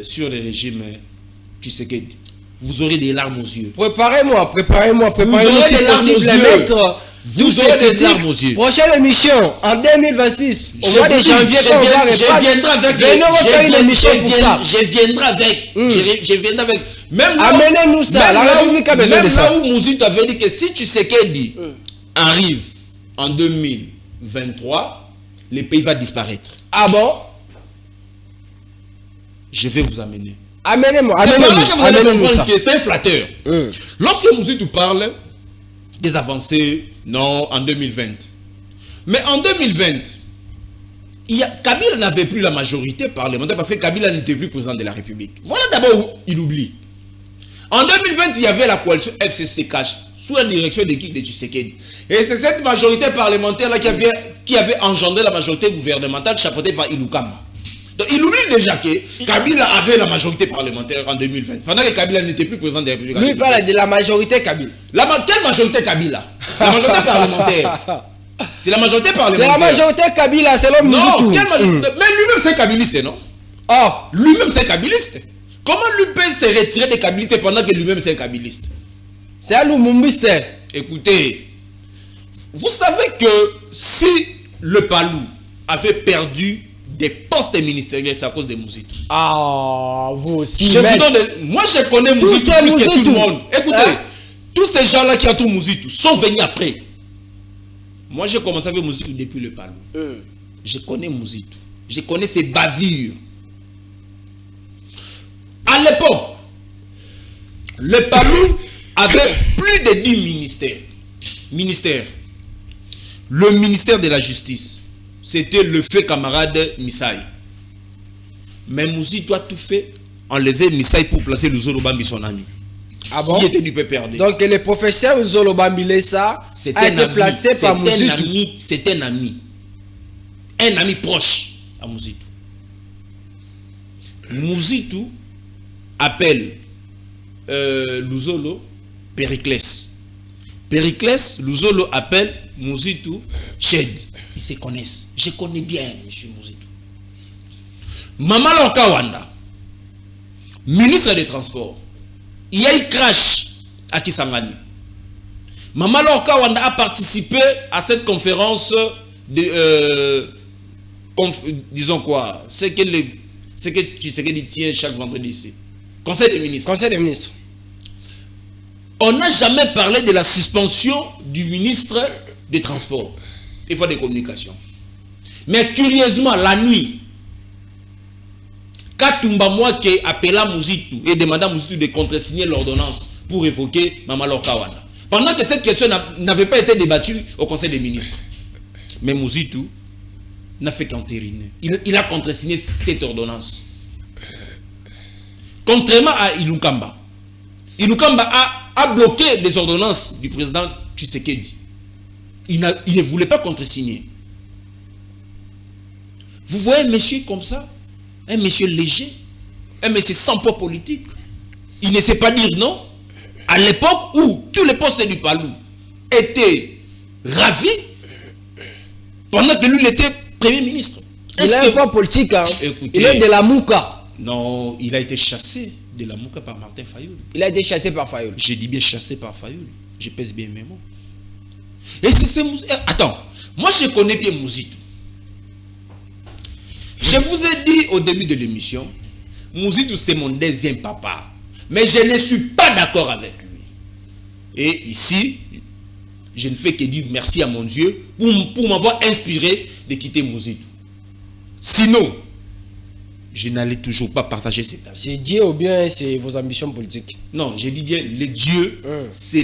sur le régime Tshisekedi. Vous aurez des larmes aux yeux. Préparez-moi. Vous aurez des larmes aux yeux. Vous aurez des larmes aux yeux. Prochaine émission en 2026. Au mois de janvier, je viendrai avec. Je viendrai avec. Même amenez-nous ça. Même là où Mouzitou avait dit que si Tshisekedi arrive en 2023, le pays va disparaître. Ah bon? Je vais vous amener. Amenez-moi. C'est pour là que vous allez comprendre que c'est un flatteur. Lorsque Mouzitou parle des avancées, non, en 2020. Mais en 2020, Kabila n'avait plus la majorité parlementaire parce que Kabila n'était plus président de la République. Voilà d'abord où il oublie. En 2020, il y avait la coalition FCC-Cash sous la direction de Tshisekedi. Et c'est cette majorité parlementaire-là qui avait engendré la majorité gouvernementale chapeautée par Ilukamba. Donc il oublie déjà que Kabila avait la majorité parlementaire en 2020. Pendant que Kabila n'était plus président de la République. Lui parle de la majorité Kabila. Quelle majorité Kabila? La majorité parlementaire. C'est la majorité parlementaire. C'est la majorité Kabila, c'est l'homme. Non, quelle majorité? Mais lui-même c'est kabiliste, non? Oh, lui-même c'est kabiliste. Comment lui peut se retirer des kabilistes pendant que lui-même c'est un kabiliste? C'est un lumumbiste. Écoutez, vous savez que si le Palou avait perdu des postes ministériels, c'est à cause de Mouzitou. Ah, vous aussi. Moi, je connais Mouzitou plus que tout le monde. Écoutez, tous ces gens-là qui entourent Mouzitou sont venus après. Moi, j'ai commencé avec Mouzitou depuis le Palou. Je connais Mouzitou. Je connais ses bavures. À l'époque, le Palou avait plus de 10 ministères. Le ministère de la Justice, c'était le fait camarade Misaï. Mais Mouzitou a tout fait, enlever Misaï pour placer Luzolo Bambi, son ami. Ah bon? Qui était du PPRD. Donc le professeur Luzolo Bambi Lessa a été placé par Mouzitou. C'est un ami. Un ami proche à Mouzitou. Mouzitou appelle Luzolo Périclès. Périclès, Luzolo appelle Mouzitou Ched. Ils se connaissent. Je connais bien M. Mouzitou. Mamalo Kawanda, ministre des Transports, il y a eu crash à Kisangani. Mamalo Kawanda a participé à cette conférence de disons quoi, c'est que Tshisekedi tient chaque vendredi ici. Conseil des ministres. Conseil des ministres. On n'a jamais parlé de la suspension du ministre des Transports et des Communications. Mais curieusement, la nuit, Katumba Mwake appela Mouzitou et demanda à Mouzitou de contresigner l'ordonnance pour évoquer Mamalo Kawanda. Pendant que cette question n'avait pas été débattue au Conseil des ministres. Mais Mouzitou n'a fait qu'entériner. Il a contresigné cette ordonnance. Contrairement à Ilukamba. Ilukamba a bloqué les ordonnances du président Tshisekedi. Il ne voulait pas contresigner. Vous voyez un monsieur comme ça, un monsieur léger, un monsieur sans poids politique. Il ne sait pas dire non. À l'époque où tous les postes du Palou étaient ravis, pendant que lui il était Premier ministre. Il est un poids politique. Hein. Écoutez, il est de la Mouka. Non, il a été chassé de la Mouka par Martin Fayoul. Il a été chassé par Fayoul. J'ai dit bien chassé par Fayoul. Je pèse bien mes mots. Et c'est attends, moi je connais bien Mouzitou. Je vous ai dit au début de l'émission, Mouzitou c'est mon deuxième papa. Mais je ne suis pas d'accord avec lui. Et ici, je ne fais que dire merci à mon Dieu pour m'avoir inspiré de quitter Mouzitou. Sinon, je n'allais toujours pas partager cet avis. C'est Dieu ou bien c'est vos ambitions politiques? Non, j'ai dit bien le Dieu, c'est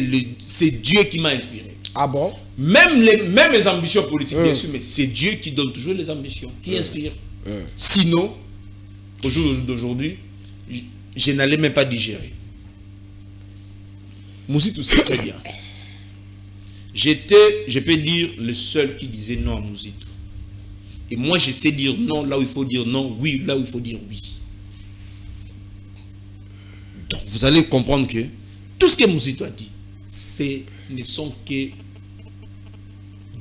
Dieu qui m'a inspiré. Ah bon? Même les ambitions politiques, bien sûr, mais c'est Dieu qui donne toujours les ambitions, qui inspire. Sinon, au jour d'aujourd'hui, je n'allais même pas digérer. Mouzitou, c'est très bien. J'étais, je peux dire, le seul qui disait non à Mouzitou. Et moi, je sais dire non là où il faut dire non, oui là où il faut dire oui. Donc, vous allez comprendre que tout ce que Mouzitou a dit, ne sont que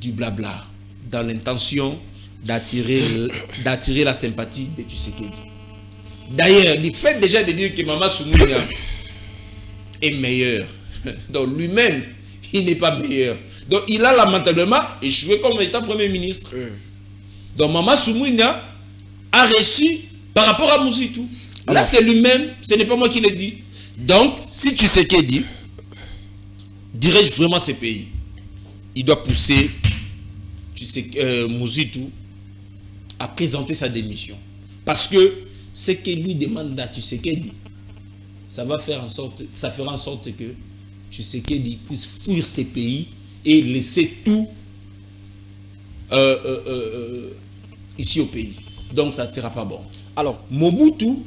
du blabla, dans l'intention d'attirer la sympathie de Tshisekedi. D'ailleurs, le fait déjà de dire que Mama Soumounia est meilleur, donc lui-même, il n'est pas meilleur. Donc il a lamentablement échoué comme étant Premier ministre. Donc Mama Soumounia a reçu par rapport à Mouzitou. Là, c'est lui-même, ce n'est pas moi qui l'ai dit. Donc, si Tshisekedi dirige vraiment ces pays, il doit pousser Mouzitou à présenter sa démission. Parce que ce que lui demande à Tshisekedi, ça fera en sorte que Tshisekedi puisse fuir ces pays et laisser tout ici au pays. Donc ça ne sera pas bon. Alors, Mobutu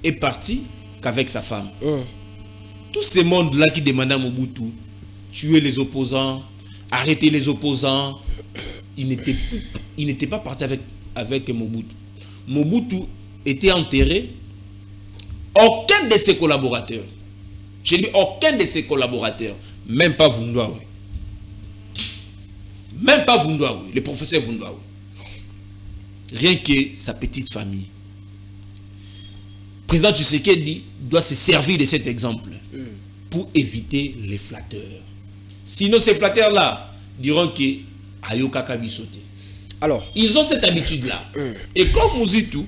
est parti qu'avec sa femme. Tout ce monde-là qui demandait à Mobutu, tuer les opposants, arrêter les opposants, il n'était pas parti avec Mobutu. Mobutu était enterré. Aucun de ses collaborateurs, je dis aucun de ses collaborateurs, même pas Vundoawe, même pas Vundoawe, le professeur Vundoawe, rien que sa petite famille. Le président Tshisekedi doit se servir de cet exemple pour éviter les flatteurs. Sinon, ces flatteurs-là diront que Ayokaka Bisote. Alors, ils ont cette habitude-là. Et comme Mouzitou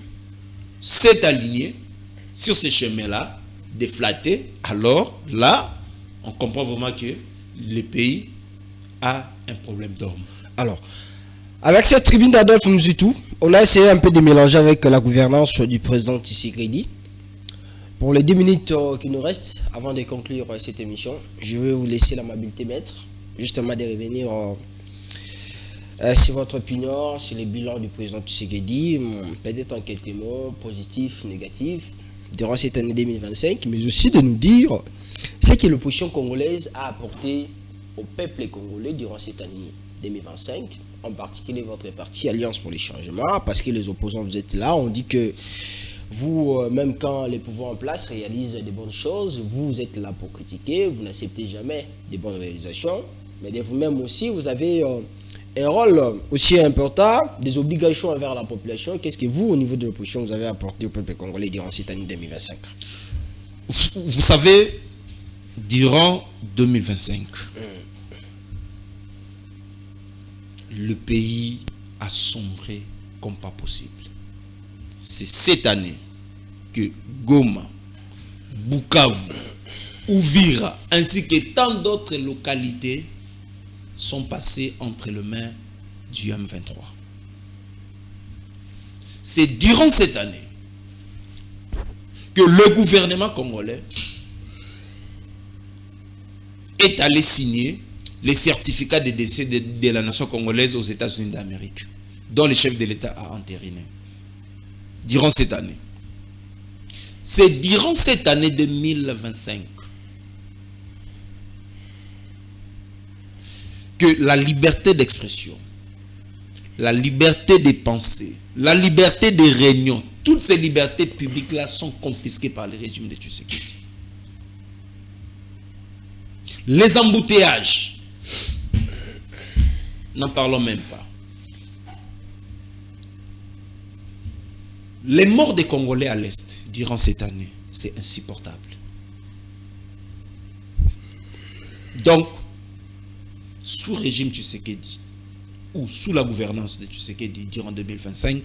s'est aligné sur ces chemins-là, de flatter, alors là, on comprend vraiment que le pays a un problème d'homme. Alors, avec cette tribune d'Adolphe Mouzitou, on a essayé un peu de mélanger avec la gouvernance du président Tshisekedi. Pour les 2 minutes qui nous restent, avant de conclure cette émission, je vais vous laisser l'amabilité, maître, justement de revenir sur votre opinion, sur le bilan du président Tshisekedi, peut-être en quelques mots, positifs, négatifs, durant cette année 2025, mais aussi de nous dire ce que l'opposition congolaise a apporté au peuple congolais durant cette année 2025, en particulier votre parti Alliance pour les changements, parce que les opposants, vous êtes là, on dit que vous, même quand les pouvoirs en place réalisent des bonnes choses, vous êtes là pour critiquer, vous n'acceptez jamais des bonnes réalisations, mais de vous-même aussi, vous avez un rôle aussi important, des obligations envers la population. Qu'est-ce que vous, au niveau de l'opposition, vous avez apporté au peuple congolais durant cette année 2025? Vous savez, durant 2025, le pays a sombré comme pas possible. C'est cette année que Goma, Bukavu, Uvira, ainsi que tant d'autres localités sont passées entre les mains du M23. C'est durant cette année que le gouvernement congolais est allé signer les certificats de décès de la nation congolaise aux États-Unis d'Amérique, dont le chef de l'État a entériné. Durant cette année. C'est durant cette année 2025 que la liberté d'expression, la liberté de penser, la liberté de réunion, toutes ces libertés publiques-là sont confisquées par le régime de Tshisekedi. Les embouteillages, n'en parlons même pas. Les morts des Congolais à l'Est durant cette année, c'est insupportable. Donc, sous régime Tshisekedi, ou sous la gouvernance de Tshisekedi durant 2025,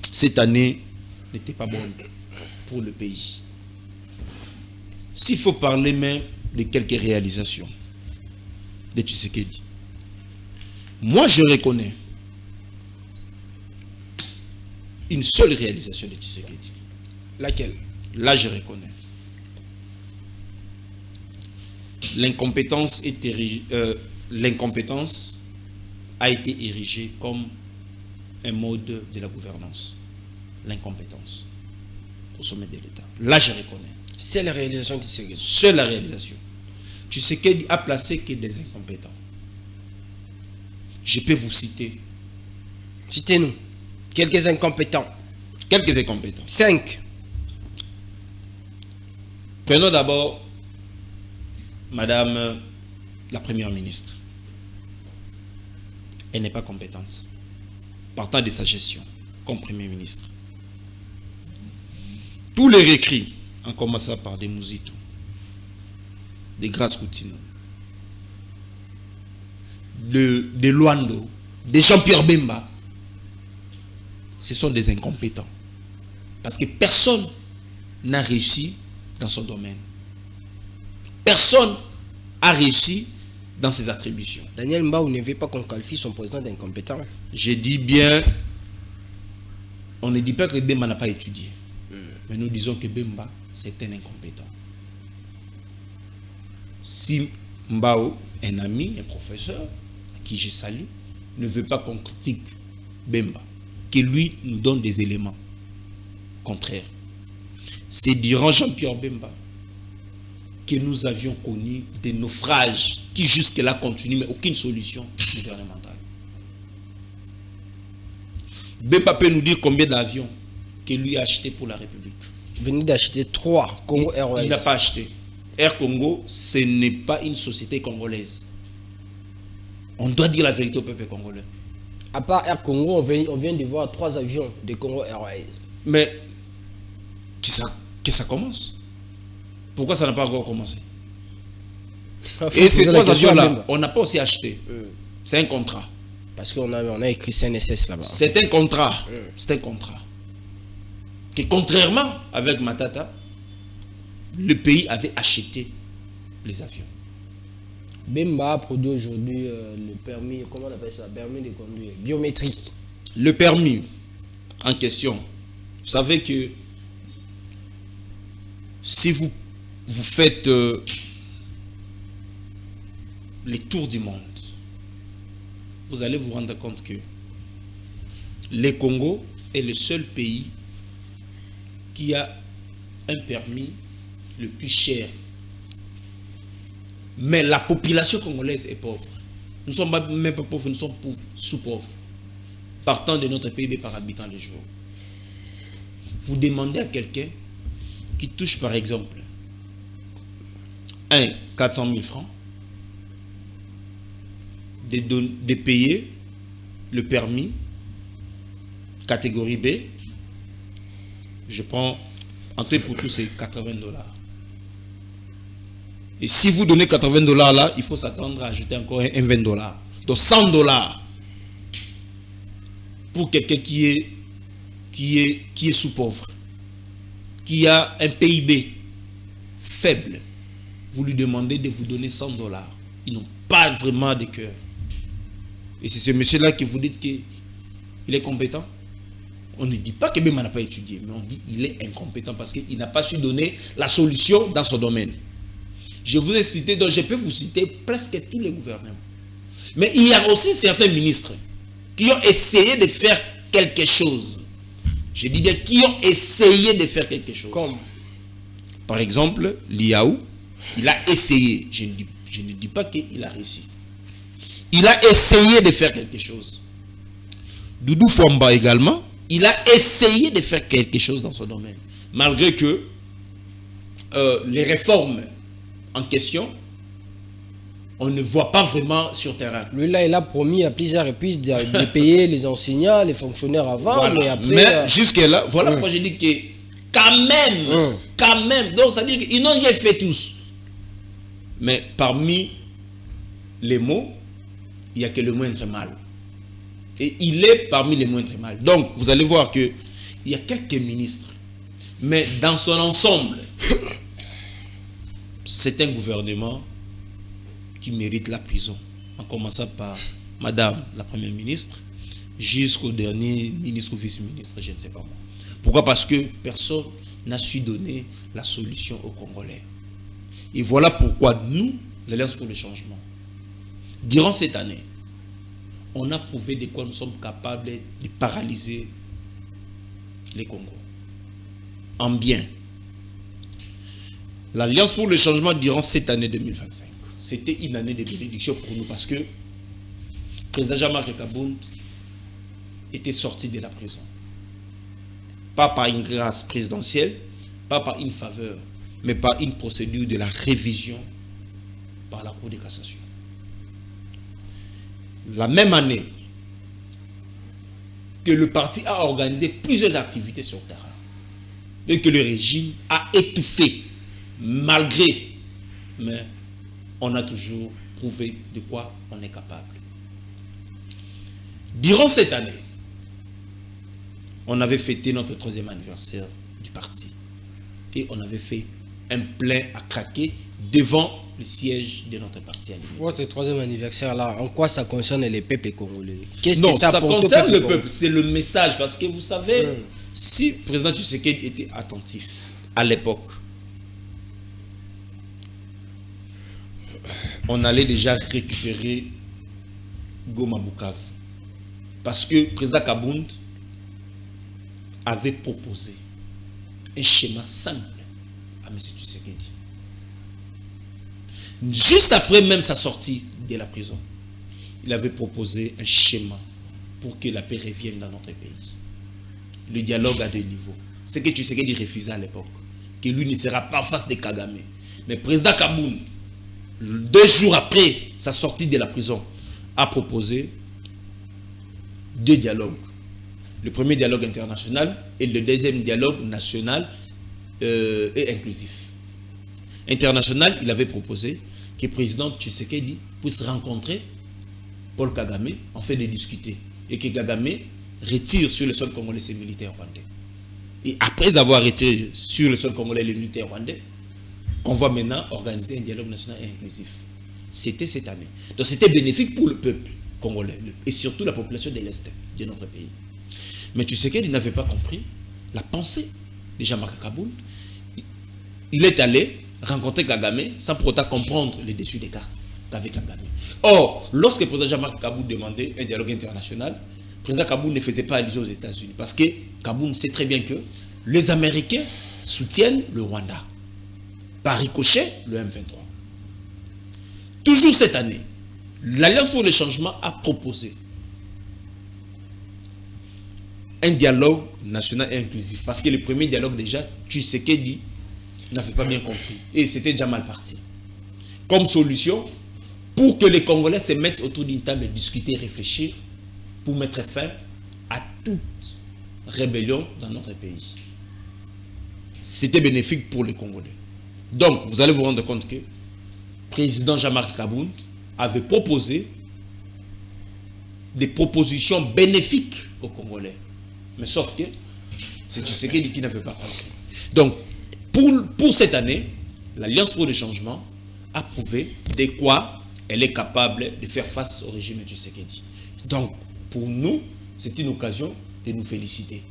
cette année n'était pas bonne pour le pays. S'il faut parler même de quelques réalisations de Tshisekedi, moi je reconnais une seule réalisation de Tshisekedi. Laquelle? Là je reconnais. L'incompétence a été érigée comme un mode de la gouvernance. L'incompétence au sommet de l'État. Là je reconnais. C'est la réalisation de Tshisekedi. Seule la réalisation. Tshisekedi a placé que des incompétents. Je peux vous citer. Citez-nous. Quelques incompétents. Quelques incompétents. 5. Prenons d'abord Madame la Première ministre. Elle n'est pas compétente. Partant de sa gestion comme Premier ministre. Tous les récrits, en commençant par des Mouzitou, des Grasse Koutino, de Luando, des Jean-Pierre Bemba, ce sont des incompétents. Parce que personne n'a réussi dans son domaine. Personne a réussi dans ses attributions. Daniel Mbao ne veut pas qu'on qualifie son président d'incompétent. Je dis bien, on ne dit pas que Bemba n'a pas étudié. Mais nous disons que Bemba, c'est un incompétent. Si Mbao, un ami, un professeur, à qui je salue, ne veut pas qu'on critique Bemba, que lui nous donne des éléments contraires. C'est durant Jean-Pierre Bemba que nous avions connu des naufrages qui jusque-là continuent, mais aucune solution gouvernementale. Bemba peut nous dire combien d'avions que lui a acheté pour la République. Il venait d'acheter 3 Congo Airways. Il n'a pas acheté. Air Congo, ce n'est pas une société congolaise. On doit dire la vérité au peuple congolais. À part Air Congo, on vient de voir 3 avions de Congo Airways. Mais que ça commence. Pourquoi ça n'a pas encore commencé? Et ces 3 avions-là, on n'a pas aussi acheté. C'est un contrat. Parce qu'on a écrit CNSS là-bas. C'est un contrat. C'est un contrat. Que contrairement avec Matata, le pays avait acheté les avions. Bemba a produit aujourd'hui le permis, comment on appelle ça? Permis de conduire, biométrique. Le permis en question, vous savez que si vous faites les tours du monde, vous allez vous rendre compte que le Congo est le seul pays qui a un permis le plus cher. Mais la population congolaise est pauvre. Nous ne sommes même pas pauvres, nous sommes sous-pauvres. Partant de notre PIB par habitant le jour. Vous demandez à quelqu'un qui touche par exemple 400 000 francs de payer le permis catégorie B. Je prends entre pour tous c'est $80. Et si vous donnez $80 là, il faut s'attendre à ajouter encore un $20. Donc $100 pour quelqu'un qui est sous-pauvre, qui a un PIB faible. Vous lui demandez de vous donner $100. Ils n'ont pas vraiment de cœur. Et c'est ce monsieur-là qui vous dit qu'il est compétent. On ne dit pas que Bemba n'a pas étudié, mais on dit qu'il est incompétent parce qu'il n'a pas su donner la solution dans son domaine. Je vous ai cité, donc je peux vous citer presque tous les gouvernements. Mais il y a aussi certains ministres qui ont essayé de faire quelque chose. Je dis bien qui ont essayé de faire quelque chose. Comme par exemple, Liaou, il a essayé. Je ne dis pas qu'il a réussi. Il a essayé de faire quelque chose. Doudou Fomba également, il a essayé de faire quelque chose dans son domaine. Malgré que les réformes en question on ne voit pas vraiment sur terrain. Lui, là, il a promis à plusieurs reprises de payer les enseignants, les fonctionnaires avant, Voilà. mais après... Mais jusque-là, voilà pourquoi j'ai dit que quand même, donc ça veut dire qu'ils n'ont rien fait tous. Mais parmi les mots, il n'y a que le moindre mal. Et il est parmi les moindres mal. Donc, vous allez voir que il y a quelques ministres, mais dans son ensemble, c'est un gouvernement qui mérite la prison. En commençant par Madame la Première ministre, jusqu'au dernier ministre ou vice-ministre, je ne sais pas moi. Pourquoi? Parce que personne n'a su donner la solution aux Congolais. Et voilà pourquoi nous, l'Alliance pour le changement, durant cette année, on a prouvé de quoi nous sommes capables de paralyser les Congos. En bien. L'Alliance pour le changement durant cette année 2025, c'était une année de bénédiction pour nous parce que le président Jean-Marc Kabound était sorti de la prison. Pas par une grâce présidentielle, pas par une faveur, mais par une procédure de la révision par la Cour de cassation. La même année que le parti a organisé plusieurs activités sur le terrain et que le régime a étouffé malgré, mais on a toujours prouvé de quoi on est capable. Durant cette année, on avait fêté notre 3e anniversaire du parti et on avait fait un plein à craquer devant le siège de notre parti. Votre 3e anniversaire là, en quoi ça concerne les peuples congolais? Qu'est-ce que ça concerne le peuple? C'est le message, parce que vous savez, si le président Tshisekedi était attentif à l'époque, on allait déjà récupérer Goma Bukavu. Parce que le président Kabound avait proposé un schéma simple à M. Tshisekedi. Juste après même sa sortie de la prison, il avait proposé un schéma pour que la paix revienne dans notre pays. Le dialogue à 2 niveaux. Ce que Tshisekedi refusait à l'époque, que lui ne sera pas en face de Kagame. Mais le président Kabound, 2 jours après sa sortie de la prison, a proposé 2 dialogues. Le premier dialogue international et le deuxième dialogue national et inclusif. International, il avait proposé que le président Tshisekedi puisse rencontrer Paul Kagame en fait de discuter et que Kagame retire sur le sol congolais ses militaires rwandais. Et après avoir retiré sur le sol congolais les militaires rwandais, qu'on va maintenant organiser un dialogue national et inclusif. C'était cette année. Donc c'était bénéfique pour le peuple congolais et surtout la population de l'Est de notre pays. Mais Tshisekedi n'avait pas compris la pensée de Jean-Marc Kabound. Il est allé rencontrer Kagame sans pour autant comprendre les dessus des cartes qu'avait Kagame. Or, lorsque le président Jean-Marc Kabound demandait un dialogue international, le président Kabound ne faisait pas allusion aux États-Unis parce que Kabound sait très bien que les Américains soutiennent le Rwanda. Par ricochet, le M23. Toujours cette année, l'Alliance pour le changement a proposé un dialogue national et inclusif. Parce que le premier dialogue déjà, Tshisekedi n'avait pas bien compris. Et c'était déjà mal parti. Comme solution, pour que les Congolais se mettent autour d'une table et discuter, réfléchir, pour mettre fin à toute rébellion dans notre pays. C'était bénéfique pour les Congolais. Donc, vous allez vous rendre compte que le président Jean-Marc Kabound avait proposé des propositions bénéfiques aux Congolais. Mais sauf que c'est Tshisekedi qui n'avait pas compris. Donc, pour cette année, l'Alliance pour le changement a prouvé de quoi elle est capable de faire face au régime de Tshisekedi. Donc, pour nous, c'est une occasion de nous féliciter.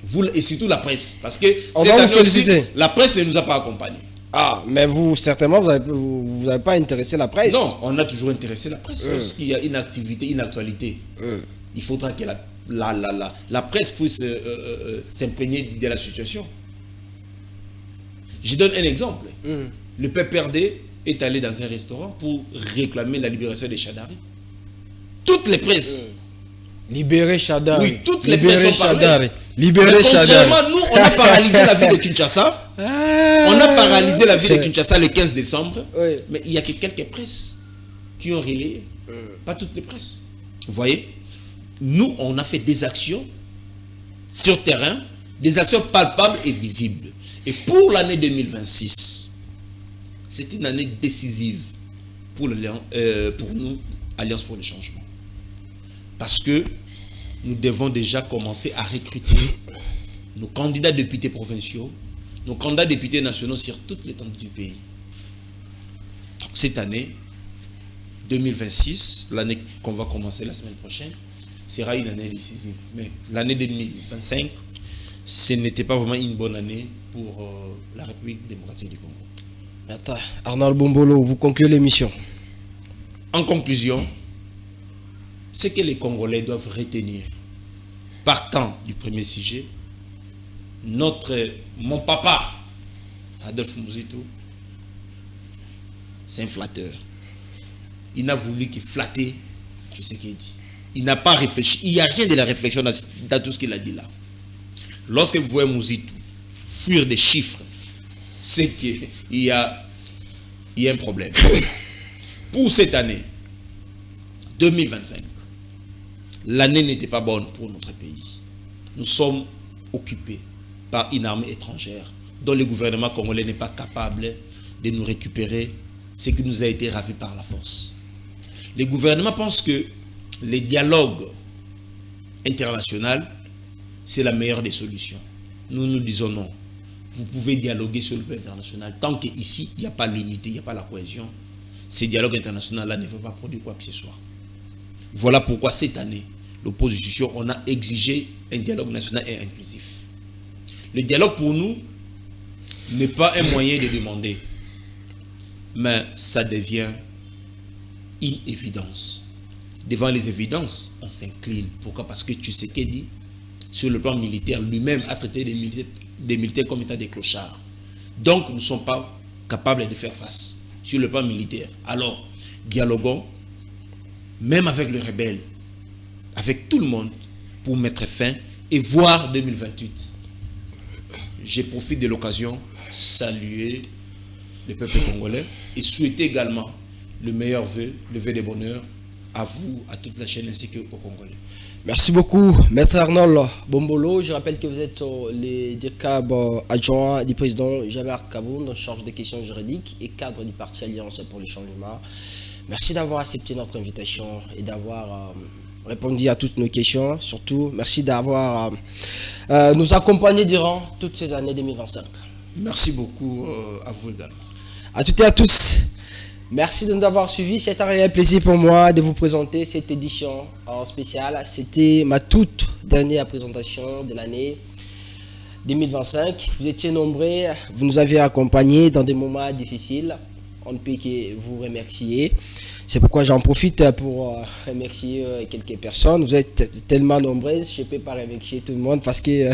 Vous, et surtout la presse. Parce que cette année aussi, la presse ne nous a pas accompagnés. Ah, mais vous, certainement, vous n'avez pas intéressé la presse. Non, on a toujours intéressé la presse. Lorsqu'il y a une activité, une actualité, il faudra que la presse puisse s'imprégner de la situation. Je donne un exemple. Le PPRD est allé dans un restaurant pour réclamer la libération des Chadari. Toutes les presses. Libérer Chadari. Oui, toutes les presses sont parlées. Libérer Chadari. Contrairement, nous, on a paralysé la ville de Kinshasa. On a paralysé la ville de Kinshasa le 15 décembre. Mais il n'y a que quelques presses qui ont relayé. Pas toutes les presses. Vous voyez? Nous, on a fait des actions sur terrain, des actions palpables et visibles. Et pour l'année 2026, c'est une année décisive pour nous, Alliance pour le changement. Parce que nous devons déjà commencer à recruter nos candidats députés provinciaux, nos candidats députés nationaux sur toute l'étendue du pays. Donc cette année, 2026, l'année qu'on va commencer la semaine prochaine, sera une année décisive. Mais l'année 2025, ce n'était pas vraiment une bonne année pour la République démocratique du Congo. Attends, Arnold Bombolo, vous concluez l'émission. En conclusion, ce que les Congolais doivent retenir, partant du premier sujet, mon papa, Adolphe Muzitu, c'est un flatteur. Il n'a voulu que flatter tout ce qu'il dit. Il n'a pas réfléchi. Il n'y a rien de la réflexion dans tout ce qu'il a dit là. Lorsque vous voyez Muzitu fuir des chiffres, c'est qu'il y a un problème. Pour cette année, 2025, l'année n'était pas bonne pour notre pays. Nous sommes occupés par une armée étrangère dont le gouvernement congolais n'est pas capable de nous récupérer ce qui nous a été ravi par la force. Le gouvernement pense que le dialogue international, c'est la meilleure des solutions. Nous nous disons non. Vous pouvez dialoguer sur le plan international. Tant qu'ici, il n'y a pas l'unité, il n'y a pas la cohésion, ces dialogues internationaux-là ne vont pas produire quoi que ce soit. Voilà pourquoi cette année, l'opposition, on a exigé un dialogue national et inclusif. Le dialogue pour nous n'est pas un moyen de demander, mais ça devient une évidence. Devant les évidences, on s'incline. Pourquoi? Parce que Tshisekedi, sur le plan militaire, lui-même a traité des militaires comme étant des clochards. Donc, nous ne sommes pas capables de faire face sur le plan militaire. Alors, dialoguons, même avec les rebelles, avec tout le monde, pour mettre fin et voir 2028. Je profite de l'occasion, saluer le peuple congolais et souhaiter également le meilleur vœu, le vœu de bonheur à vous, à toute la chaîne ainsi qu'aux Congolais. Merci beaucoup, Maître Arnold Bombolo. Je rappelle que vous êtes le DIRCAB adjoint du président Jean-Marc Kaboun, en charge des questions juridiques et cadre du parti Alliance pour le changement. Merci d'avoir accepté notre invitation et d'avoir répondu à toutes nos questions. Surtout, merci d'avoir nous accompagné durant toutes ces années 2025. Merci beaucoup à vous également. À toutes et à tous. Merci de nous avoir suivis. C'est un réel plaisir pour moi de vous présenter cette édition spéciale. C'était ma toute dernière présentation de l'année 2025. Vous étiez nombreux, vous nous avez accompagnés dans des moments difficiles. On ne peut que vous remercier. C'est pourquoi j'en profite pour remercier quelques personnes. Vous êtes tellement nombreuses, je ne peux pas remercier tout le monde parce que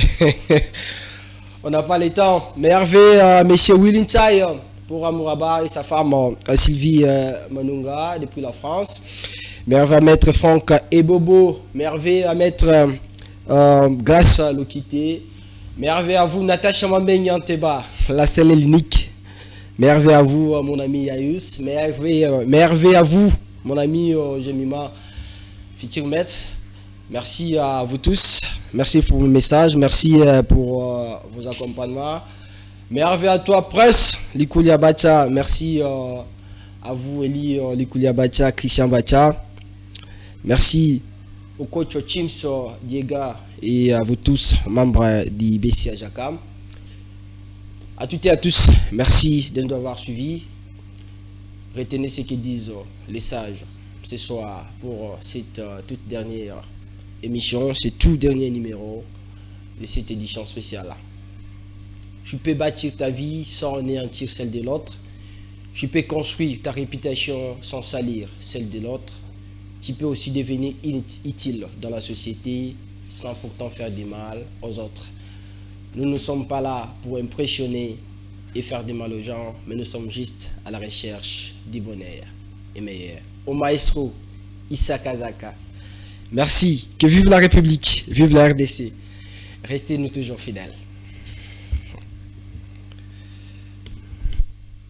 on n'a pas le temps. Mais Hervé, monsieur Willinsay, pour Amouraba et sa femme Sylvie Manunga depuis la France. Merveille à maître Franck Ebobo. Merveille à maître Grace Lokité. Merveille à vous Natacha Mambenyanteba, la seule et l'unique. Merveille à vous mon ami Yayus. Merveille à vous mon ami Jemima Fitirmet. Merci à vous tous. Merci pour vos messages. Merci pour vos accompagnements. Merveille à toi, Prince Likoulia Bacha. Merci à vous, Eli Likoulia Bacha, Christian Bacha. Merci au coach Chims Diega et à vous tous, membres du BCA Jacam. À toutes et à tous, merci de nous avoir suivis. Retenez ce que disent les sages ce soir pour cette toute dernière émission, ce tout dernier numéro de cette édition spéciale. Tu peux bâtir ta vie sans anéantir celle de l'autre. Tu peux construire ta réputation sans salir celle de l'autre. Tu peux aussi devenir utile dans la société sans pourtant faire du mal aux autres. Nous ne sommes pas là pour impressionner et faire du mal aux gens, mais nous sommes juste à la recherche du bonheur et meilleur. Au maestro Issa Kazaka. Merci. Que vive la République, vive la RDC. Restez-nous toujours fidèles.